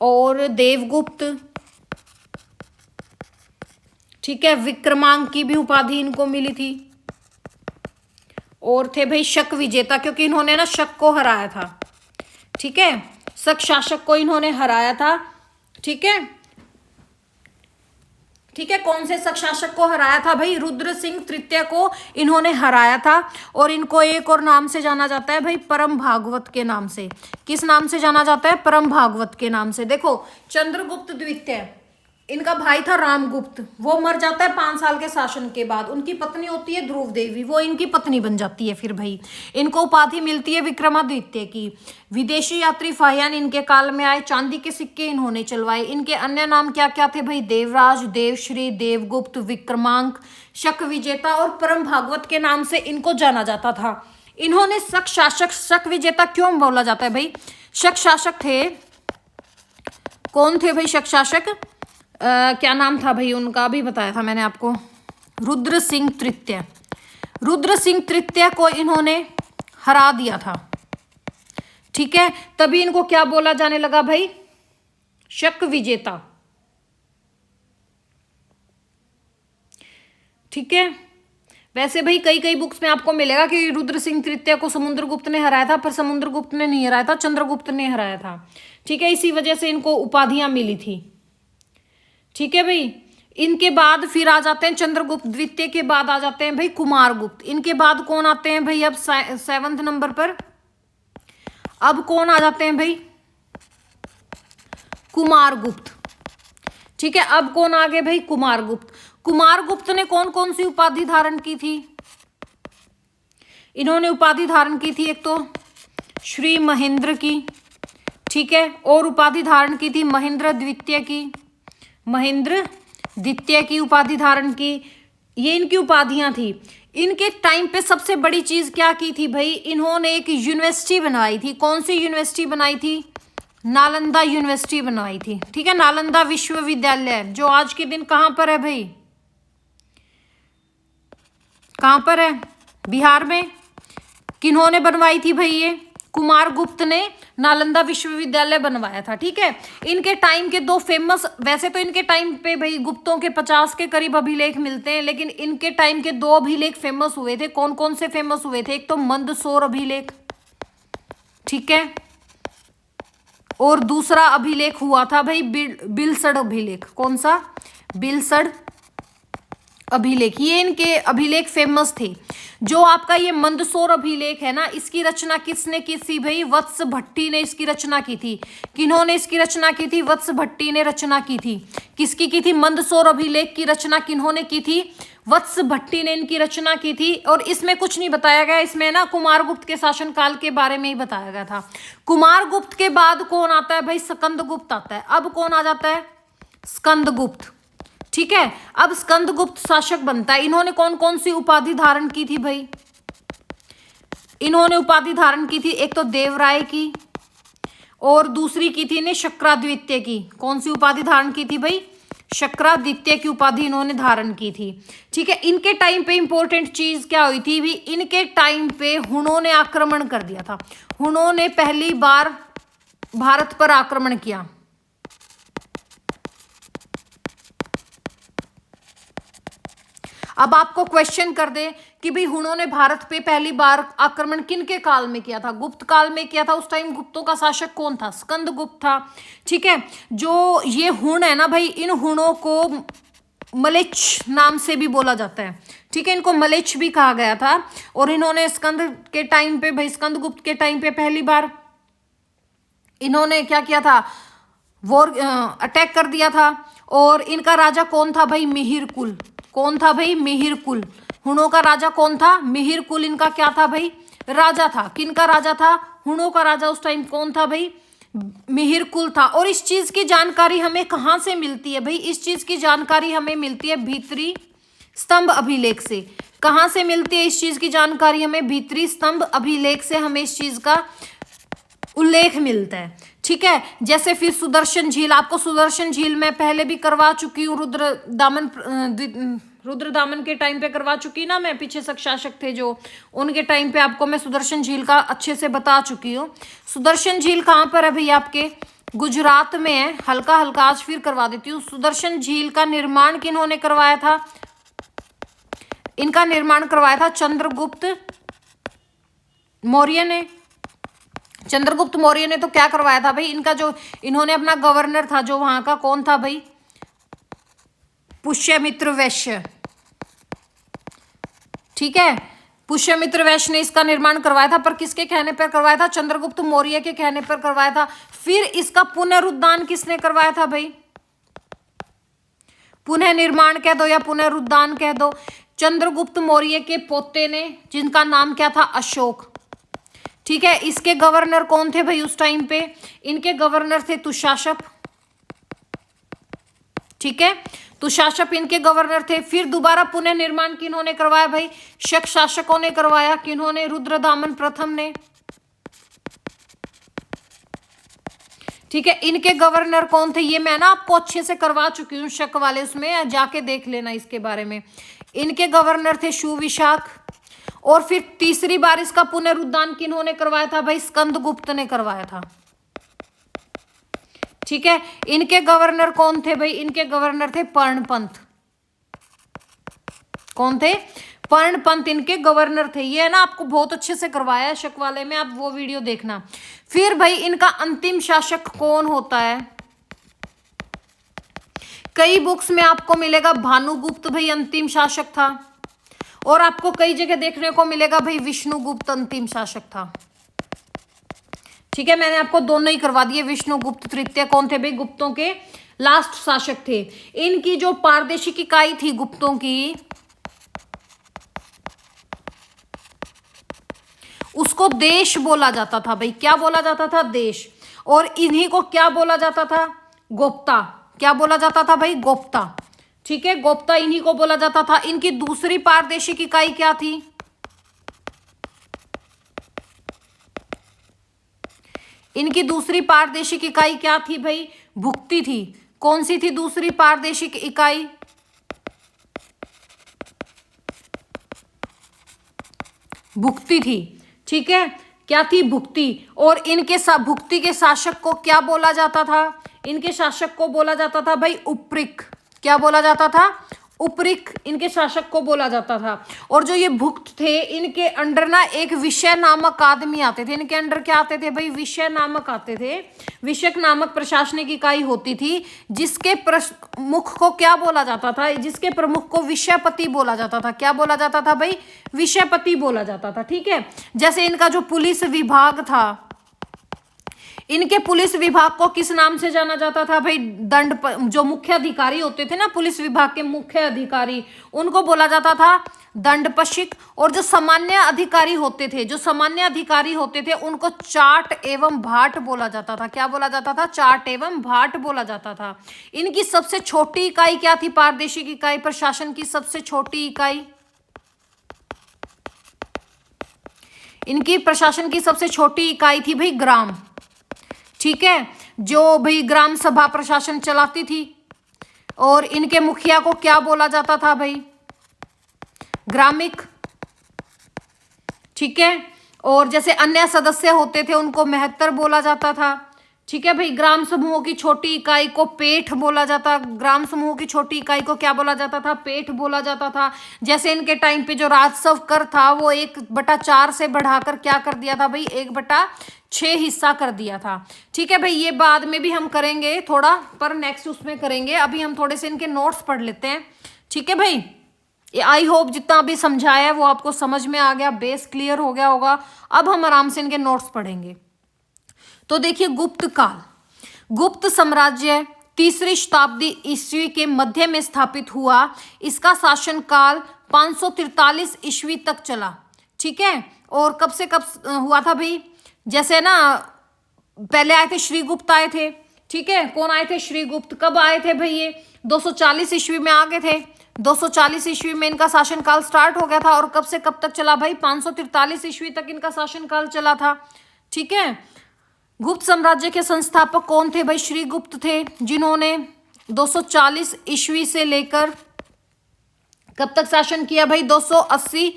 और देवगुप्त, ठीक है। विक्रमांक की भी उपाधि इनको मिली थी। और थे भाई शक विजेता, क्योंकि इन्होंने ना शक को हराया था, ठीक है। शक शासक को इन्होंने हराया था। ठीक है, ठीक है, कौन से शक शासक को हराया था भाई? रुद्र सिंह तृतीय को इन्होंने हराया था। और इनको एक और नाम से जाना जाता है भाई, परम भागवत के नाम से। किस नाम से जाना जाता है? परम भागवत के नाम से। देखो, चंद्रगुप्त द्वितीय, इनका भाई था रामगुप्त, वो मर जाता है 5 साल के शासन के बाद। उनकी पत्नी होती है ध्रुव देवी, वो इनकी पत्नी बन जाती है फिर भाई। इनको उपाधि मिलती है विक्रमादित्य की। विदेशी यात्री फाहियान इनके काल में आए, चांदी के सिक्के इन्होंने चलवाए। इनके अन्य नाम क्या क्या थे भाई? देवराज, देवश्री, देवगुप्त, विक्रमांक, शक विजेता और परम भागवत के नाम से इनको जाना जाता था। इन्होंने शक शासक, शक विजेता क्यों बोला जाता है भाई? शक शासक थे, कौन थे भाई शक शासक? क्या नाम था भाई उनका? भी बताया था मैंने आपको, रुद्र सिंह तृतीय। रुद्र सिंह तृतीय को इन्होंने हरा दिया था। ठीक है, तभी इनको क्या बोला जाने लगा भाई? शक विजेता। ठीक है, वैसे भाई कई कई बुक्स में आपको मिलेगा कि रुद्र सिंह तृतीय को समुद्रगुप्त ने हराया था, पर समुद्रगुप्त ने नहीं हराया था, चंद्रगुप्त ने हराया था। ठीक है, इसी वजह से इनको उपाधियां मिली थी। ठीक है भाई, इनके बाद फिर आ जाते हैं चंद्रगुप्त द्वितीय के बाद आ जाते हैं भाई कुमारगुप्त। इनके बाद कौन आते हैं भाई? अब 7वें नंबर पर अब कौन आ जाते हैं भाई? कुमारगुप्त। ठीक है, अब कौन आ गए भाई? कुमारगुप्त। कुमारगुप्त ने कौन कौन सी उपाधि धारण की थी? इन्होंने उपाधि धारण की थी एक तो श्री महेंद्र की। ठीक है, और उपाधि धारण की थी महेंद्र द्वितीय की, महेंद्र द्वितीय की उपाधि धारण की। ये इनकी उपाधियां थी। इनके टाइम पे सबसे बड़ी चीज क्या की थी भाई? इन्होंने एक यूनिवर्सिटी बनवाई थी। कौन सी यूनिवर्सिटी बनाई थी? नालंदा यूनिवर्सिटी बनवाई थी। ठीक है, नालंदा विश्वविद्यालय, जो आज के दिन कहां पर है भाई? कहां पर है? बिहार में। किन्होंने बनवाई थी भाई? ये कुमारगुप्त ने नालंदा विश्वविद्यालय बनवाया था। ठीक है, इनके टाइम के 2 फेमस, वैसे तो इनके टाइम पे भाई गुप्तों के 50 के करीब अभिलेख मिलते हैं, लेकिन इनके टाइम के 2 अभिलेख फेमस हुए थे। कौन कौन से फेमस हुए थे? एक तो मंदसौर अभिलेख, ठीक है, और दूसरा अभिलेख हुआ था भाई बिलसड़ अभिलेख। कौन सा? बिलसड़ अभिलेख। ये इनके अभिलेख फेमस थे। जो आपका ये मंदसौर अभिलेख है ना, इसकी रचना किसने की थी भाई? वत्स भट्टी ने इसकी रचना की थी। किन्होंने इसकी रचना की थी? वत्स भट्टी ने रचना की थी। किसकी की थी? मंदसौर अभिलेख की रचना किन्होंने की थी? वत्स भट्टी ने इनकी रचना की थी। और इसमें कुछ नहीं बताया गया, इसमें ना कुमारगुप्त के शासनकाल के बारे में ही बताया गया था। कुमारगुप्त के बाद कौन आता है भाई? स्कंदगुप्त आता है। अब कौन आ जाता है? स्कंदगुप्त। ठीक है, अब स्कंदगुप्त शासक बनता है। इन्होंने कौन कौन सी उपाधि धारण की थी भाई? इन्होंने उपाधि धारण की थी एक तो देवराय की, और दूसरी की थी ने शक्राद्वितीय की। कौन सी उपाधि धारण की थी भाई? शक्राद्वितीय की उपाधि इन्होंने धारण की थी। ठीक है, इनके टाइम पे इंपॉर्टेंट चीज क्या हुई थी भी? इनके टाइम पे हुणों ने आक्रमण कर दिया था। हुणों ने पहली बार भारत पर आक्रमण किया। अब आपको क्वेश्चन कर दे कि भाई हुणों ने भारत पे पहली बार आक्रमण किन के काल में किया था? गुप्त काल में किया था। उस टाइम गुप्तों का शासक कौन था? स्कंदगुप्त था। ठीक है, जो ये हुण है ना भाई, इन हुणों को मलेच्छ नाम से भी बोला जाता है। ठीक है, इनको मलेच्छ भी कहा गया था। और इन्होंने स्कंद के टाइम पे भाई, स्कंदगुप्त के टाइम पे पहली बार इन्होंने क्या किया था? वॉर अटैक कर दिया था। और इनका राजा कौन था भाई? मिहिरकुल। कौन था भाई? मिहिरकुल। हुणों का राजा कौन था? मिहिरकुल इनका क्या था भाई? राजा था। किनका राजा था? हुणों का राजा उस टाइम कौन था भाई? मिहिरकुल था। और इस चीज की जानकारी हमें कहां से मिलती है भाई? इस चीज की जानकारी हमें मिलती है भीतरी स्तंभ अभिलेख से। कहां से मिलती है इस चीज की जानकारी? हमें भीतरी स्तंभ अभिलेख से हमें इस चीज का उल्लेख मिलता है। ठीक है, जैसे फिर सुदर्शन झील, आपको सुदर्शन झील मैं पहले भी करवा चुकी हूँ। रुद्रदामन के टाइम पे करवा चुकी ना मैं, पीछे शासक थे जो, उनके टाइम पे आपको मैं सुदर्शन झील का अच्छे से बता चुकी हूँ। सुदर्शन झील कहाँ पर है भैया? आपके गुजरात में है। हल्का हल्का आज फिर करवा देती हूँ। सुदर्शन झील का निर्माण किन्होंने करवाया था? इनका निर्माण करवाया था चंद्रगुप्त मौर्य ने। चंद्रगुप्त मौर्य ने तो क्या करवाया था भाई, इनका जो इन्होंने अपना गवर्नर था जो वहां का, कौन था भाई, पुष्यमित्र वैश्य। ठीक है, पुष्यमित्र वैश्य ने इसका निर्माण करवाया था, पर किसके कहने पर करवाया था, चंद्रगुप्त मौर्य के कहने पर करवाया था। फिर इसका पुनरुद्धान किसने करवाया था भाई, पुनः निर्माण कह दो या पुनरुद्धान कह दो, चंद्रगुप्त मौर्य के पोते ने, जिनका नाम क्या था, अशोक। ठीक है, इसके गवर्नर कौन थे भाई उस टाइम पे, इनके गवर्नर थे तुशाशप। ठीक है, तुशाशप इनके गवर्नर थे। फिर दोबारा पुनः निर्माण किन्होंने करवाया भाई, शक शासकों ने करवाया। किन्होंने, रुद्रदामन प्रथम ने। ठीक है, इनके गवर्नर कौन थे, ये मैं ना आपको अच्छे से करवा चुकी हूँ शक वाले, उसमें जाके देख लेना इसके बारे में। इनके गवर्नर थे सुविशाख। और फिर तीसरी बार इसका पुनरुद्धान किन्होंने करवाया था भाई, स्कंदगुप्त ने करवाया था। ठीक है, इनके गवर्नर कौन थे भाई, इनके गवर्नर थे पर्णपंत। कौन थे, पर्णपंत इनके गवर्नर थे। ये है ना आपको बहुत अच्छे से करवाया है शक वाले में, आप वो वीडियो देखना। फिर भाई इनका अंतिम शासक कौन होता है, कई बुक्स में आपको मिलेगा भानुगुप्त भाई अंतिम शासक था, और आपको कई जगह देखने को मिलेगा भाई विष्णुगुप्त अंतिम शासक था। ठीक है, मैंने आपको दोनों ही करवा दिए। विष्णुगुप्त तृतीय कौन थे भाई, गुप्तों के लास्ट शासक थे। इनकी जो प्रादेशिक इकाई थी गुप्तों की, उसको देश बोला जाता था भाई। क्या बोला जाता था, देश। और इन्हीं को क्या बोला जाता था, गोप्ता। क्या बोला जाता था भाई, गोप्ता। ठीक है, गोप्ता इन्हीं को बोला जाता था। इनकी दूसरी प्रादेशिक इकाई क्या थी, इनकी दूसरी प्रादेशिक इकाई क्या थी भाई, भुक्ति थी। कौन सी थी दूसरी प्रादेशिक इकाई, भुक्ति थी। ठीक है, क्या थी, भुक्ति। और इनके भुक्ति के शासक को क्या बोला जाता था, इनके शासक को बोला जाता था भाई उपरिक। क्या बोला जाता था, उपरिक इनके शासक को बोला जाता था। और जो ये भुक्त थे, इनके अंडर ना एक विषय नामक आदमी आते थे। इनके अंडर क्या आते थे भाई, विषय नामक आते थे। विषयक नामक प्रशासनिक इकाई होती थी, जिसके प्रमुख को क्या बोला जाता था, जिसके प्रमुख को विषयपति बोला जाता था। क्या बोला जाता था भाई, विषयपति बोला जाता था। ठीक है, जैसे इनका जो पुलिस विभाग था, इनके पुलिस विभाग को किस नाम से जाना जाता था भाई, जो मुख्य अधिकारी होते थे ना पुलिस विभाग के मुख्य अधिकारी, उनको बोला जाता था दंडपशिक। और जो सामान्य अधिकारी होते थे, जो सामान्य अधिकारी होते थे, उनको चाट एवं भाट बोला जाता था। क्या बोला जाता था, चाट एवं भाट बोला जाता था। इनकी सबसे छोटी इकाई क्या थी, प्रादेशिक इकाई, प्रशासन की सबसे छोटी इकाई, इनकी प्रशासन की सबसे छोटी इकाई थी भाई ग्राम। ठीक है, जो भाई ग्राम सभा प्रशासन चलाती थी। और इनके मुखिया को क्या बोला जाता था भाई, ग्रामिक। ठीक है, और जैसे अन्य सदस्य होते थे उनको महत्तर बोला जाता था। ठीक है भाई, ग्राम समूहों की छोटी इकाई को पेठ बोला जाता, ग्राम समूह की छोटी इकाई को क्या बोला जाता था, पेठ बोला जाता था। जैसे इनके टाइम पे जो राजस्व कर था वो 1/4 से बढ़ाकर क्या कर दिया था भाई, 1/6 हिस्सा कर दिया था। ठीक है भाई, ये बाद में भी हम करेंगे थोड़ा, पर नेक्स्ट उसमें करेंगे। अभी हम थोड़े से इनके नोट्स पढ़ लेते हैं। ठीक है भाई, आई होप जितना अभी समझाया है वो आपको समझ में आ गया, बेस क्लियर हो गया होगा। अब हम आराम से इनके नोट्स पढ़ेंगे। तो देखिए, गुप्त काल, गुप्त साम्राज्य 3री शताब्दी ईस्वी के मध्य में स्थापित हुआ। इसका शासनकाल 543 ईस्वी तक चला। ठीक है, और कब से कब हुआ था भाई, जैसे ना पहले आए थे श्रीगुप्त आए थे। ठीक है, कौन आए थे, श्रीगुप्त। कब आए थे भाई, ये 240 ईस्वी में आ गए थे। 240 ईस्वी में इनका शासनकाल स्टार्ट हो गया था। और कब से कब तक चला भाई, 543 ईस्वी तक इनका शासनकाल चला था। ठीक है, गुप्त साम्राज्य के संस्थापक कौन थे भाई, श्रीगुप्त थे, जिन्होंने 240 ईस्वी से लेकर कब तक शासन किया भाई, 280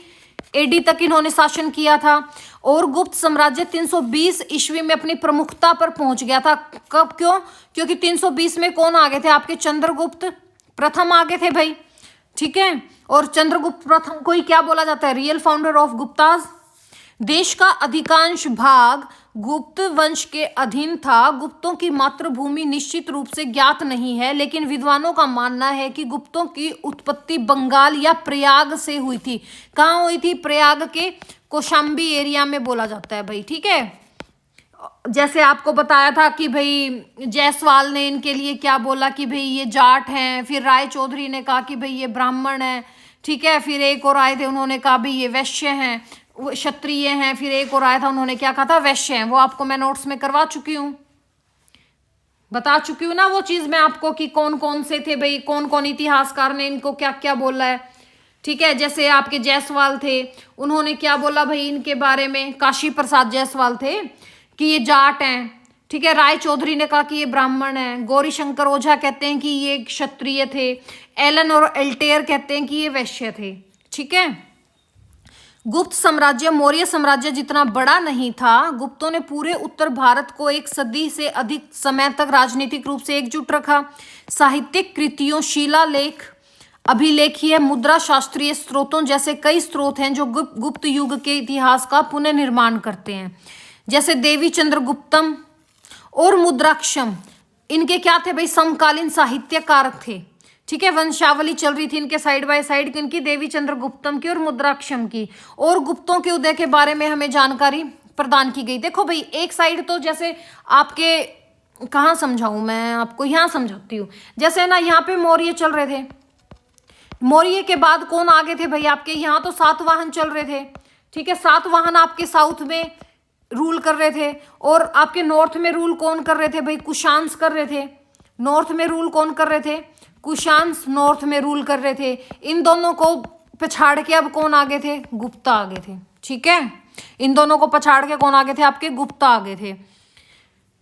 एडी तक इन्होंने शासन किया था। और गुप्त साम्राज्य 320 ईस्वी में अपनी प्रमुखता पर पहुंच गया था। कब, क्यों, क्योंकि 320 में कौन आ गए थे, आपके चंद्रगुप्त प्रथम आ गए थे भाई। ठीक है, और चंद्रगुप्त प्रथम को ही क्या बोला जाता है, रियल फाउंडर ऑफ गुप्ताज। देश का अधिकांश भाग गुप्त वंश के अधीन था। गुप्तों की मातृभूमि निश्चित रूप से ज्ञात नहीं है, लेकिन विद्वानों का मानना है कि गुप्तों की उत्पत्ति बंगाल या प्रयाग से हुई थी। कहाँ हुई थी? प्रयाग के कौशाम्बी एरिया में बोला जाता है भाई, ठीक है। जैसे आपको बताया था कि भाई जायसवाल ने इनके लिए क्या बोला कि भाई ये जाट हैं, फिर राय चौधरी ने कहा कि भाई ये ब्राह्मण है, ठीक है। फिर एक और आए थे, उन्होंने कहा भाई ये वैश्य हैं, क्षत्रिय हैं। फिर एक और आया था, उन्होंने क्या कहा था? वैश्य हैं। वो आपको मैं नोट्स में करवा चुकी हूँ, बता चुकी हूँ ना वो चीज मैं आपको कि कौन कौन से थे भाई, कौन कौन इतिहासकार ने इनको क्या क्या बोला है, ठीक है। जैसे आपके जायसवाल थे, उन्होंने क्या बोला भाई इनके बारे में? काशी प्रसाद जायसवाल थे कि ये जाट हैं, ठीक है। राय चौधरी ने कहा कि ये ब्राह्मण हैं। गौरी शंकर ओझा कहते हैं कि ये क्षत्रिय थे। एलन और एल्टेयर कहते हैं कि ये वैश्य थे, ठीक है। गुप्त साम्राज्य मौर्य साम्राज्य जितना बड़ा नहीं था। गुप्तों ने पूरे उत्तर भारत को एक सदी से अधिक समय तक राजनीतिक रूप से एकजुट रखा। साहित्यिक कृतियों, शिलालेख, अभिलेखीय, मुद्रा, शास्त्रीय स्रोतों जैसे कई स्रोत हैं जो गुप्त युग के इतिहास का पुनर्निर्माण करते हैं। जैसे देवी चंद्रगुप्तम और मुद्राक्षम, इनके क्या थे भाई? समकालीन साहित्यकार थे, ठीक है। वंशावली चल रही थी इनके साइड बाय साइड, किनकी? देवी चंद्रगुप्तम की और मुद्राक्षम की। और गुप्तों के उदय के बारे में हमें जानकारी प्रदान की गई। देखो भाई, एक साइड तो जैसे आपके कहाँ समझाऊं मैं आपको, यहाँ समझाती हूँ। जैसे ना यहाँ पे मौर्य चल रहे थे, मौर्य के बाद कौन आगे थे भाई? आपके यहाँ तो सातवाहन चल रहे थे, ठीक है। सातवाहन आपके साउथ में रूल कर रहे थे, और आपके नॉर्थ में रूल कौन कर रहे थे भाई? कुशांस कर रहे थे। नॉर्थ में रूल कौन कर रहे थे? कुशांस नॉर्थ में रूल कर रहे थे। इन दोनों को पछाड़ के अब कौन आगे थे? गुप्ता आगे थे, ठीक है। इन दोनों को पछाड़ के कौन आगे थे? आपके गुप्ता आगे थे।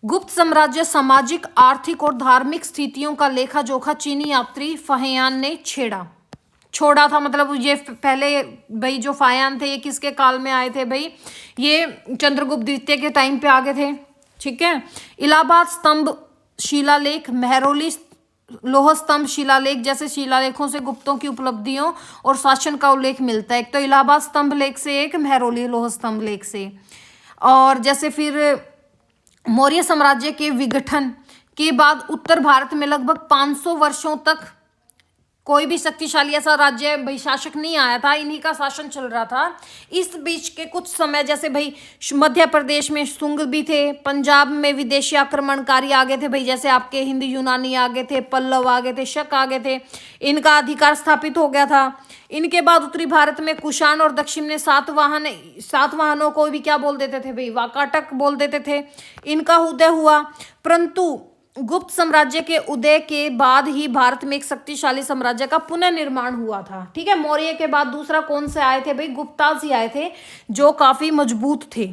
गुप्त साम्राज्य सामाजिक, आर्थिक और धार्मिक स्थितियों का लेखा जोखा चीनी यात्री फाहियान ने छोड़ा था। मतलब ये पहले भाई जो फाहियान थे, ये किसके काल में आए थे भाई? ये चंद्रगुप्त द्वितीय के टाइम पे आगे थे, ठीक है। इलाहाबाद स्तंभ शिलालेख, महरौली लोह स्तंभ शिलालेख जैसे शिलालेखों से गुप्तों की उपलब्धियों और शासन का उल्लेख मिलता है। एक तो इलाहाबाद स्तंभ लेख से, एक महरौली लोह स्तंभ लेख से। और जैसे फिर मौर्य साम्राज्य के विघटन के बाद उत्तर भारत में लगभग 500 वर्षों तक कोई भी शक्तिशाली ऐसा राज्य भाई शासक नहीं आया था, इन्हीं का शासन चल रहा था। इस बीच के कुछ समय जैसे भाई मध्य प्रदेश में शुंग भी थे, पंजाब में विदेशी आक्रमणकारी आगे थे भाई, जैसे आपके हिंद यूनानी आगे थे, पल्लव आगे थे, शक आगे थे, इनका अधिकार स्थापित हो गया था। इनके बाद उत्तरी भारत में कुषाण और दक्षिण में सातवाहनों को भी क्या बोल देते थे भाई? वाकाटक बोल देते थे। इनका उदय हुआ, परंतु गुप्त साम्राज्य के उदय के बाद ही भारत में एक शक्तिशाली साम्राज्य का पुनर्निर्माण हुआ था, ठीक है। मौर्य के बाद दूसरा कौन से आए थे भाई? गुप्ताज ही आए थे, जो काफी मजबूत थे।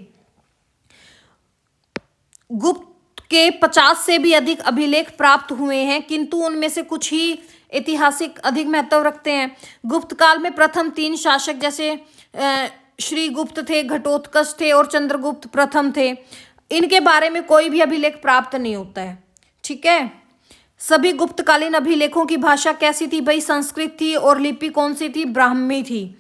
गुप्त के 50 से भी अधिक अभिलेख प्राप्त हुए हैं, किंतु उनमें से कुछ ही ऐतिहासिक अधिक महत्व रखते हैं। गुप्त काल में प्रथम 3 शासक जैसे श्रीगुप्त थे, घटोत्कच थे और चंद्रगुप्त प्रथम थे, इनके बारे में कोई भी अभिलेख प्राप्त नहीं होता है, ठीक है। सभी गुप्तकालीन अभिलेखों की भाषा कैसी थी भाई? संस्कृत थी, और लिपि कौन सी थी? ब्राह्मी थी।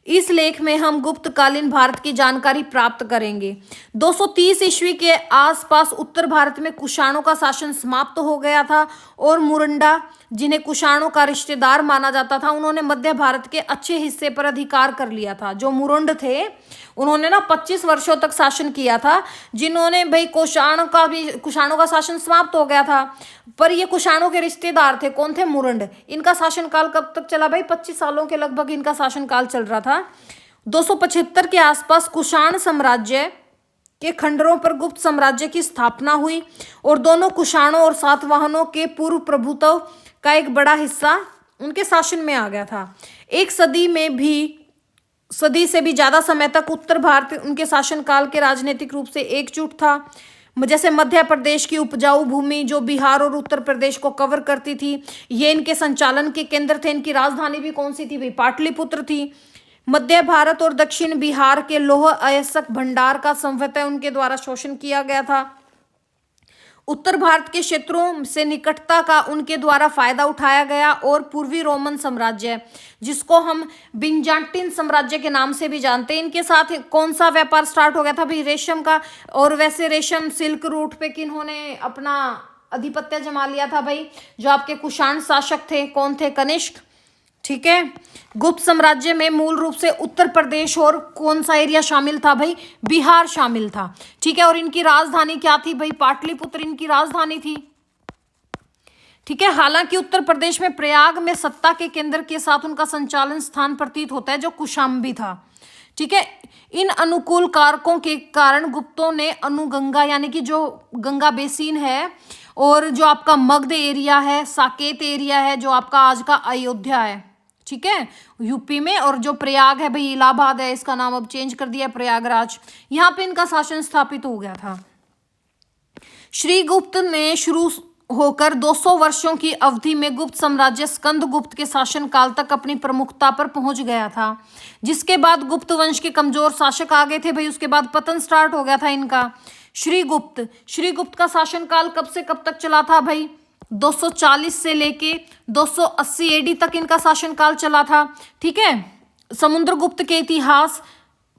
इस लेख में हम गुप्तकालीन भारत की जानकारी प्राप्त करेंगे। 230 ईस्वी के आसपास उत्तर भारत में कुषाणों का शासन समाप्त हो गया था, और मुरंडा, जिन्हें कुषाणों का रिश्तेदार माना जाता था, उन्होंने मध्य भारत के अच्छे हिस्से पर अधिकार कर लिया था। जो मुरुंड थे, उन्होंने ना 25 वर्षों तक शासन किया था, जिन्होंने भाई कुषाणों का शासन समाप्त हो गया था, पर ये कुषाणों के रिश्तेदार थे। कौन थे? मुरुंड। इनका शासनकाल कब तक चला भाई? 25 सालों के लगभग इनका शासनकाल चल रहा था। 275 के आसपास कुषाण साम्राज्य के खंडरों पर गुप्त साम्राज्य की स्थापना हुई, और दोनों कुषाणों और सातवाहनों के पूर्व प्रभुत्व का एक बड़ा हिस्सा उनके शासन में आ गया था। एक सदी से भी ज्यादा समय तक उत्तर भारत उनके शासनकाल के राजनीतिक रूप से एकजुट था। जैसे मध्य प्रदेश की उपजाऊ भूमि जो बिहार और उत्तर प्रदेश को कवर करती थी, ये इनके संचालन के केंद्र थे। इनकी राजधानी भी कौन सी थी भाई? पाटलिपुत्र थी। मध्य भारत और दक्षिण बिहार के लौह अयस्क भंडार का संभवतः उनके द्वारा शोषण किया गया था। उत्तर भारत के क्षेत्रों से निकटता का उनके द्वारा फायदा उठाया गया और पूर्वी रोमन साम्राज्य, जिसको हम बिजान्टिन साम्राज्य के नाम से भी जानते हैं, इनके साथ कौन सा व्यापार स्टार्ट हो गया था भाई? रेशम का। और वैसे रेशम सिल्क रूट पे किन्होंने अपना आधिपत्य जमा लिया था भाई? जो आपके कुषाण शासक थे, कौन थे? कनिष्क। ठीक है। गुप्त साम्राज्य में मूल रूप से उत्तर प्रदेश और कौन सा एरिया शामिल था भाई? बिहार शामिल था। ठीक है। और इनकी राजधानी क्या थी भाई? पाटलिपुत्र इनकी राजधानी थी। ठीक है। हालांकि उत्तर प्रदेश में प्रयाग में सत्ता के केंद्र के साथ उनका संचालन स्थान प्रतीत होता है, जो कुशाम्बी था। ठीक है। इन अनुकूल कारकों के कारण गुप्तों ने अनुगंगा, यानी कि जो गंगा बेसिन है, और जो आपका मगध एरिया है, साकेत एरिया है, जो आपका आज का अयोध्या है, ठीक है, यूपी में, और जो प्रयाग है भाई, इलाहाबाद है, इसका नाम अब चेंज कर दिया प्रयागराज, यहाँ पे इनका शासन स्थापित हो गया था। श्रीगुप्त ने शुरू होकर 200 वर्षों की अवधि में गुप्त साम्राज्य स्कंदगुप्त के शासन काल तक अपनी प्रमुखता पर पहुंच गया था, जिसके बाद गुप्त वंश के कमजोर शासक आ गए थे भाई। उसके बाद पतन स्टार्ट हो गया था इनका। श्रीगुप्त का शासन काल कब से कब तक चला था भाई? 240 से लेके 280 एडी तक इनका शासनकाल चला था। ठीक है। समुद्रगुप्त के इतिहास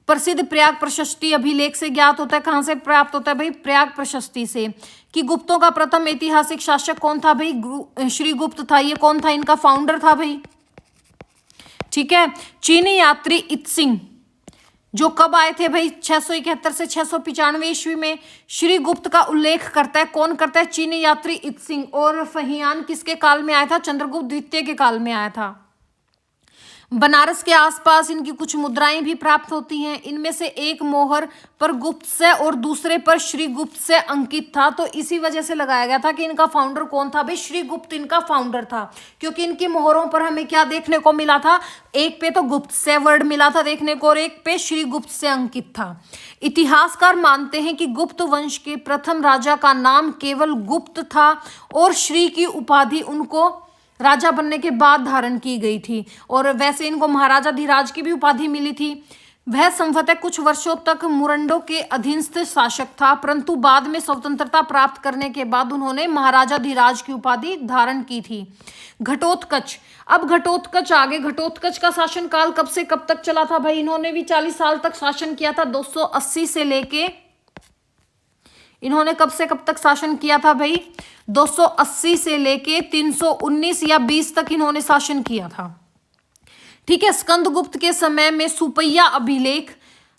प्रसिद्ध प्रयाग प्रशस्ति अभिलेख से ज्ञात होता है। कहाँ से प्राप्त होता है भाई? प्रयाग प्रशस्ति से। कि गुप्तों का प्रथम ऐतिहासिक शासक कौन था भाई? श्रीगुप्त था। ये कौन था? इनका फाउंडर था भाई। ठीक है। चीनी यात्री इत्सिंग जो कब आए थे भाई? 671 से 695 ईस्वी में। श्रीगुप्त का उल्लेख करता है, कौन करता है? चीनी यात्री इत्सिंग। और फहियान किसके काल में आया था? चंद्रगुप्त द्वितीय के काल में आया था। बनारस के आसपास इनकी कुछ मुद्राएं भी प्राप्त होती हैं। इनमें से एक मोहर पर गुप्त से और दूसरे पर श्रीगुप्त से अंकित था, तो इसी वजह से लगाया गया था कि इनका फाउंडर कौन था भाई? श्रीगुप्त इनका फाउंडर था, क्योंकि इनकी मोहरों पर हमें क्या देखने को मिला था? एक पे तो गुप्त से वर्ड मिला था देखने को, और एक पे श्रीगुप्त से अंकित था। इतिहासकार मानते हैं कि गुप्त वंश के प्रथम राजा का नाम केवल गुप्त था और श्री की उपाधि उनको राजा बनने के बाद धारण की गई थी, और वैसे इनको महाराजा धीराज की भी उपाधि मिली थी। वह संभवतः कुछ वर्षों तक मुरंडो के अधीनस्थ शासक था, परंतु बाद में स्वतंत्रता प्राप्त करने के बाद उन्होंने महाराजा धीराज की उपाधि धारण की थी। घटोत्कच। अब घटोत्कच आगे, घटोत्कच का शासन काल कब से कब तक चला था भाई? इन्होंने भी 40 साल तक शासन किया था। 280 से लेके, इन्होंने कब से कब तक शासन किया था भाई? 280 से लेके 319 या 20 तक इन्होंने शासन किया था। ठीक है। स्कंदगुप्त के समय में सुपैया अभिलेख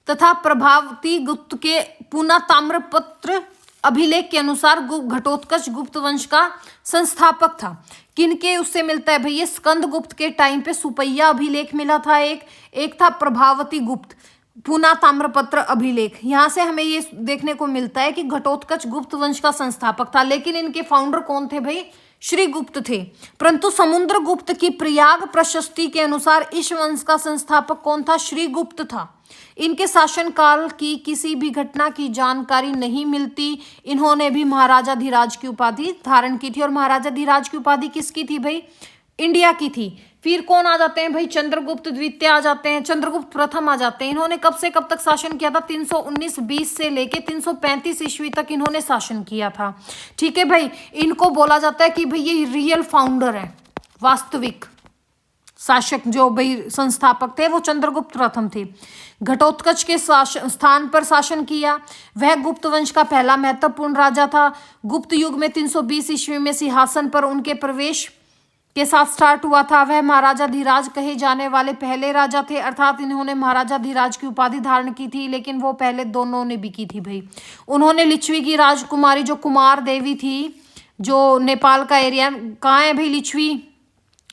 तथा प्रभावती गुप्त के पुना ताम्रपत्र अभिलेख के अनुसार घटोत्कच गुप्त वंश का संस्थापक था। किनके उससे मिलता है भाई? ये स्कंदगुप्त के टाइम पे सुपैया अभिलेख मिला था, एक था प्रभावती गुप्त पुना ताम्रपत्र अभिलेख। यहां से हमें ये देखने को मिलता है कि घटोत्कच गुप्त वंश का संस्थापक था, लेकिन इनके फाउंडर कौन थे भाई? श्रीगुप्त थे। परंतु समुद्रगुप्त की प्रयाग प्रशस्ति के अनुसार इस वंश का संस्थापक कौन था? श्रीगुप्त था। इनके शासनकाल की किसी भी घटना की जानकारी नहीं मिलती। इन्होंने भी महाराजा धीराज की उपाधि धारण की थी, और महाराजा धीराज की उपाधि किसकी थी भाई? इंडिया की थी। फिर कौन आ जाते हैं भाई? चंद्रगुप्त द्वितीय आ जाते हैं, चंद्रगुप्त प्रथम आ जाते हैं। इन्होंने कब से कब तक शासन किया था? 319-20 से लेके 335 ईस्वी तक इन्होंने शासन किया था। ठीक है भाई। इनको बोला जाता है कि भाई ये रियल फाउंडर है, वास्तविक शासक जो भाई संस्थापक थे वो चंद्रगुप्त प्रथम थे। घटोत्कच के स्थान पर शासन किया। वह गुप्त वंश का पहला महत्वपूर्ण राजा था। गुप्त युग में 320 ईस्वी में सिंहासन पर उनके प्रवेश के साथ स्टार्ट हुआ था। वह महाराजा धीराज कहे जाने वाले पहले राजा थे, अर्थात इन्होंने महाराजा धीराज की उपाधि धारण की थी, लेकिन वो पहले दोनों ने भी की थी भाई। उन्होंने लिच्छवी की राजकुमारी जो कुमार देवी थी, जो नेपाल का एरिया, कहाँ है भाई लिच्छवी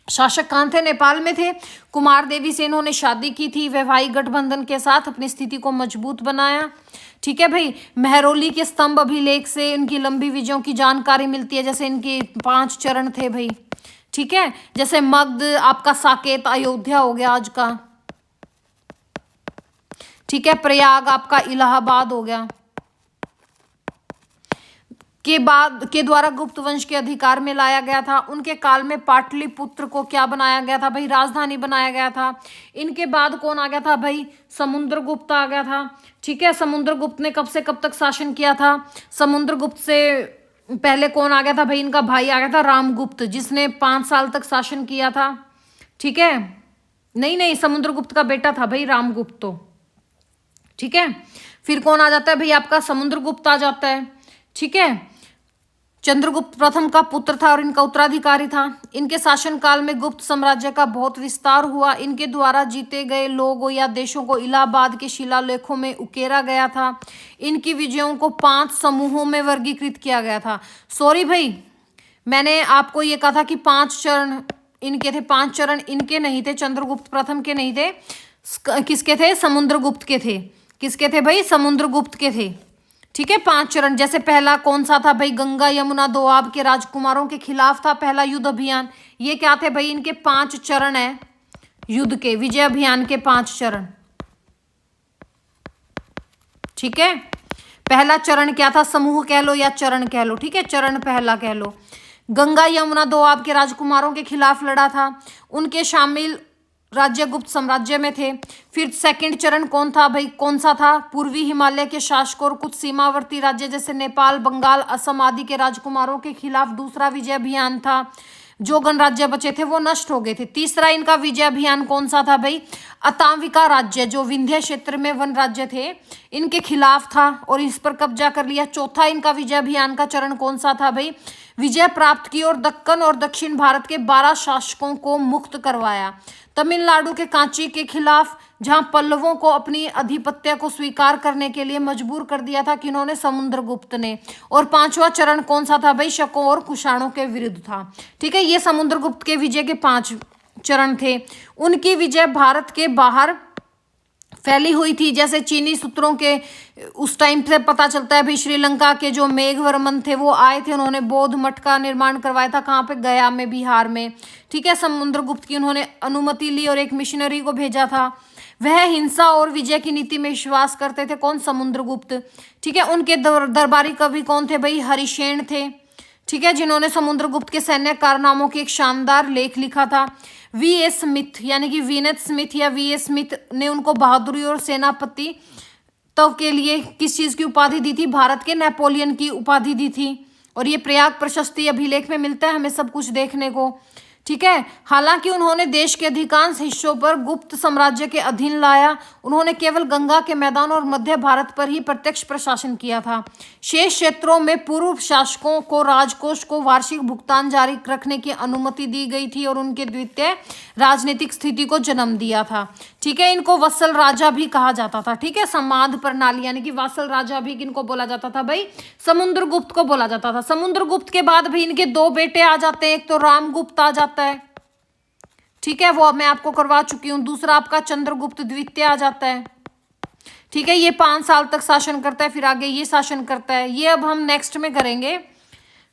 शासक? कहाँ थे? नेपाल में थे। कुमार देवी से इन्होंने शादी की थी। वैवाहिक गठबंधन के साथ अपनी स्थिति को मजबूत बनाया। ठीक है भाई। महरौली के स्तंभ अभिलेख से इनकी लंबी विजयों की जानकारी मिलती है, जैसे इनके 5 चरण थे भाई। ठीक है। जैसे मगध आपका साकेत अयोध्या हो गया आज का। ठीक है। प्रयाग आपका इलाहाबाद हो गया। के द्वारा गुप्त वंश के अधिकार में लाया गया था। उनके काल में पाटलिपुत्र को क्या बनाया गया था भाई? राजधानी बनाया गया था। इनके बाद कौन आ गया था भाई? समुद्रगुप्त आ गया था। ठीक है। समुद्रगुप्त ने कब से कब तक शासन किया था? समुद्रगुप्त से पहले कौन आ गया था भाई, इनका भाई आ गया था रामगुप्त, जिसने 5 साल तक शासन किया था। ठीक है, नहीं नहीं, समुद्रगुप्त का बेटा था भाई रामगुप्त तो। ठीक है, फिर कौन आ जाता है भाई, आपका समुद्रगुप्त आ जाता है। ठीक है, चंद्रगुप्त प्रथम का पुत्र था और इनका उत्तराधिकारी था। इनके शासनकाल में गुप्त साम्राज्य का बहुत विस्तार हुआ। इनके द्वारा जीते गए लोगों या देशों को इलाहाबाद के शिलालेखों में उकेरा गया था। इनकी विजयों को 5 समूहों में वर्गीकृत किया गया था। सॉरी भाई, मैंने आपको ये कहा था कि 5 चरण इनके थे, 5 चरण इनके नहीं थे, चंद्रगुप्त प्रथम के नहीं थे। किसके थे? समुद्रगुप्त के थे। किसके थे भाई? समुद्रगुप्त के थे। ठीक है, 5 चरण। जैसे पहला कौन सा था भाई? गंगा यमुना दोआब के राजकुमारों के खिलाफ था पहला युद्ध अभियान। ये क्या थे भाई? इनके 5 चरण है युद्ध के, विजय अभियान के 5 चरण। ठीक है, पहला चरण क्या था? समूह कह लो या चरण कह लो। ठीक है, चरण पहला कह लो। गंगा यमुना दोआब के राजकुमारों के खिलाफ लड़ा था। उनके शामिल राज्य गुप्त साम्राज्य में थे। फिर सेकंड चरण कौन था भाई? कौन सा था? पूर्वी हिमालय के शासकों और कुछ सीमावर्ती राज्य जैसे नेपाल, बंगाल, असम आदि के राजकुमारों के खिलाफ दूसरा विजय अभियान था। जो गणराज्य बचे थे वो नष्ट हो गए थे। तीसरा इनका विजय अभियान कौन सा था भाई? अताविका राज्य, जो विंध्य क्षेत्र में वन राज्य थे, इनके खिलाफ था और इस पर कब्जा कर लिया। चौथा इनका विजय अभियान का चरण कौन सा था भाई? विजय प्राप्त की और दक्कन और दक्षिण भारत के 12 शासकों को मुक्त करवाया। तमिलनाडु के कांची के खिलाफ, जहां पल्लवों को अपनी आधिपत्य को स्वीकार करने के लिए मजबूर कर दिया था किन्होंने? समुद्रगुप्त ने। और 5वां चरण कौन सा था भाई? शकों और कुषाणों के विरुद्ध था। ठीक है, ये समुद्रगुप्त के विजय के 5 चरण थे। उनकी विजय भारत के बाहर फैली हुई थी। जैसे चीनी सूत्रों के उस टाइम से पता चलता है भाई, श्रीलंका के जो मेघवर्मन थे वो आए थे, उन्होंने बौद्ध मठ का निर्माण करवाया था। कहाँ पे? गया में, बिहार में। ठीक है, समुद्रगुप्त की उन्होंने अनुमति ली और एक मिशनरी को भेजा था। वह हिंसा और विजय की नीति में विश्वास करते थे। कौन? समुद्रगुप्त। ठीक है, उनके दरबारी कवि कौन थे भाई? हरिसेन थे। ठीक है, जिन्होंने समुद्रगुप्त के सैन्य कारनामों की एक शानदार लेख लिखा था। वी.एस. स्मिथ यानी कि वीनेथ स्मिथ या वी.एस. स्मिथ ने उनको बहादुरी और सेनापति तव के लिए किस चीज की उपाधि दी थी? भारत के नेपोलियन की उपाधि दी थी। और ये प्रयाग प्रशस्ति अभिलेख में मिलता है हमें सब कुछ देखने को। ठीक है, हालांकि उन्होंने देश के अधिकांश हिस्सों पर गुप्त साम्राज्य के अधीन लाया। उन्होंने केवल गंगा के मैदान और मध्य भारत पर ही प्रत्यक्ष प्रशासन किया था। शेष क्षेत्रों में पूर्व शासकों को राजकोष को वार्षिक भुगतान जारी रखने की अनुमति दी गई थी और उनके द्वितीय राजनीतिक स्थिति को जन्म दिया था। ठीक है, इनको वत्सल राजा भी कहा जाता था। ठीक है, समाध प्रणाली यानी कि वात्सल राजा भी किनको बोला जाता था भाई? समुद्रगुप्त को बोला जाता था। समुद्रगुप्त के बाद भी इनके 2 बेटे आ जाते हैं। एक तो रामगुप्त आ जाता है, ठीक है, वो मैं आपको करवा चुकी हूं। दूसरा आपका चंद्रगुप्त द्वितीय आ जाता है। ठीक है, ये 5 साल तक शासन करता है, फिर आगे ये शासन करता है। ये अब हम नेक्स्ट में करेंगे।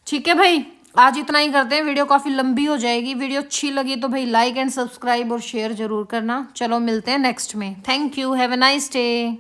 ठीक है भाई, आज इतना ही करते हैं, वीडियो काफी लंबी हो जाएगी। वीडियो अच्छी लगी तो भाई लाइक एंड सब्सक्राइब और शेयर जरूर करना। चलो मिलते हैं नेक्स्ट में। Thank you, have a nice day.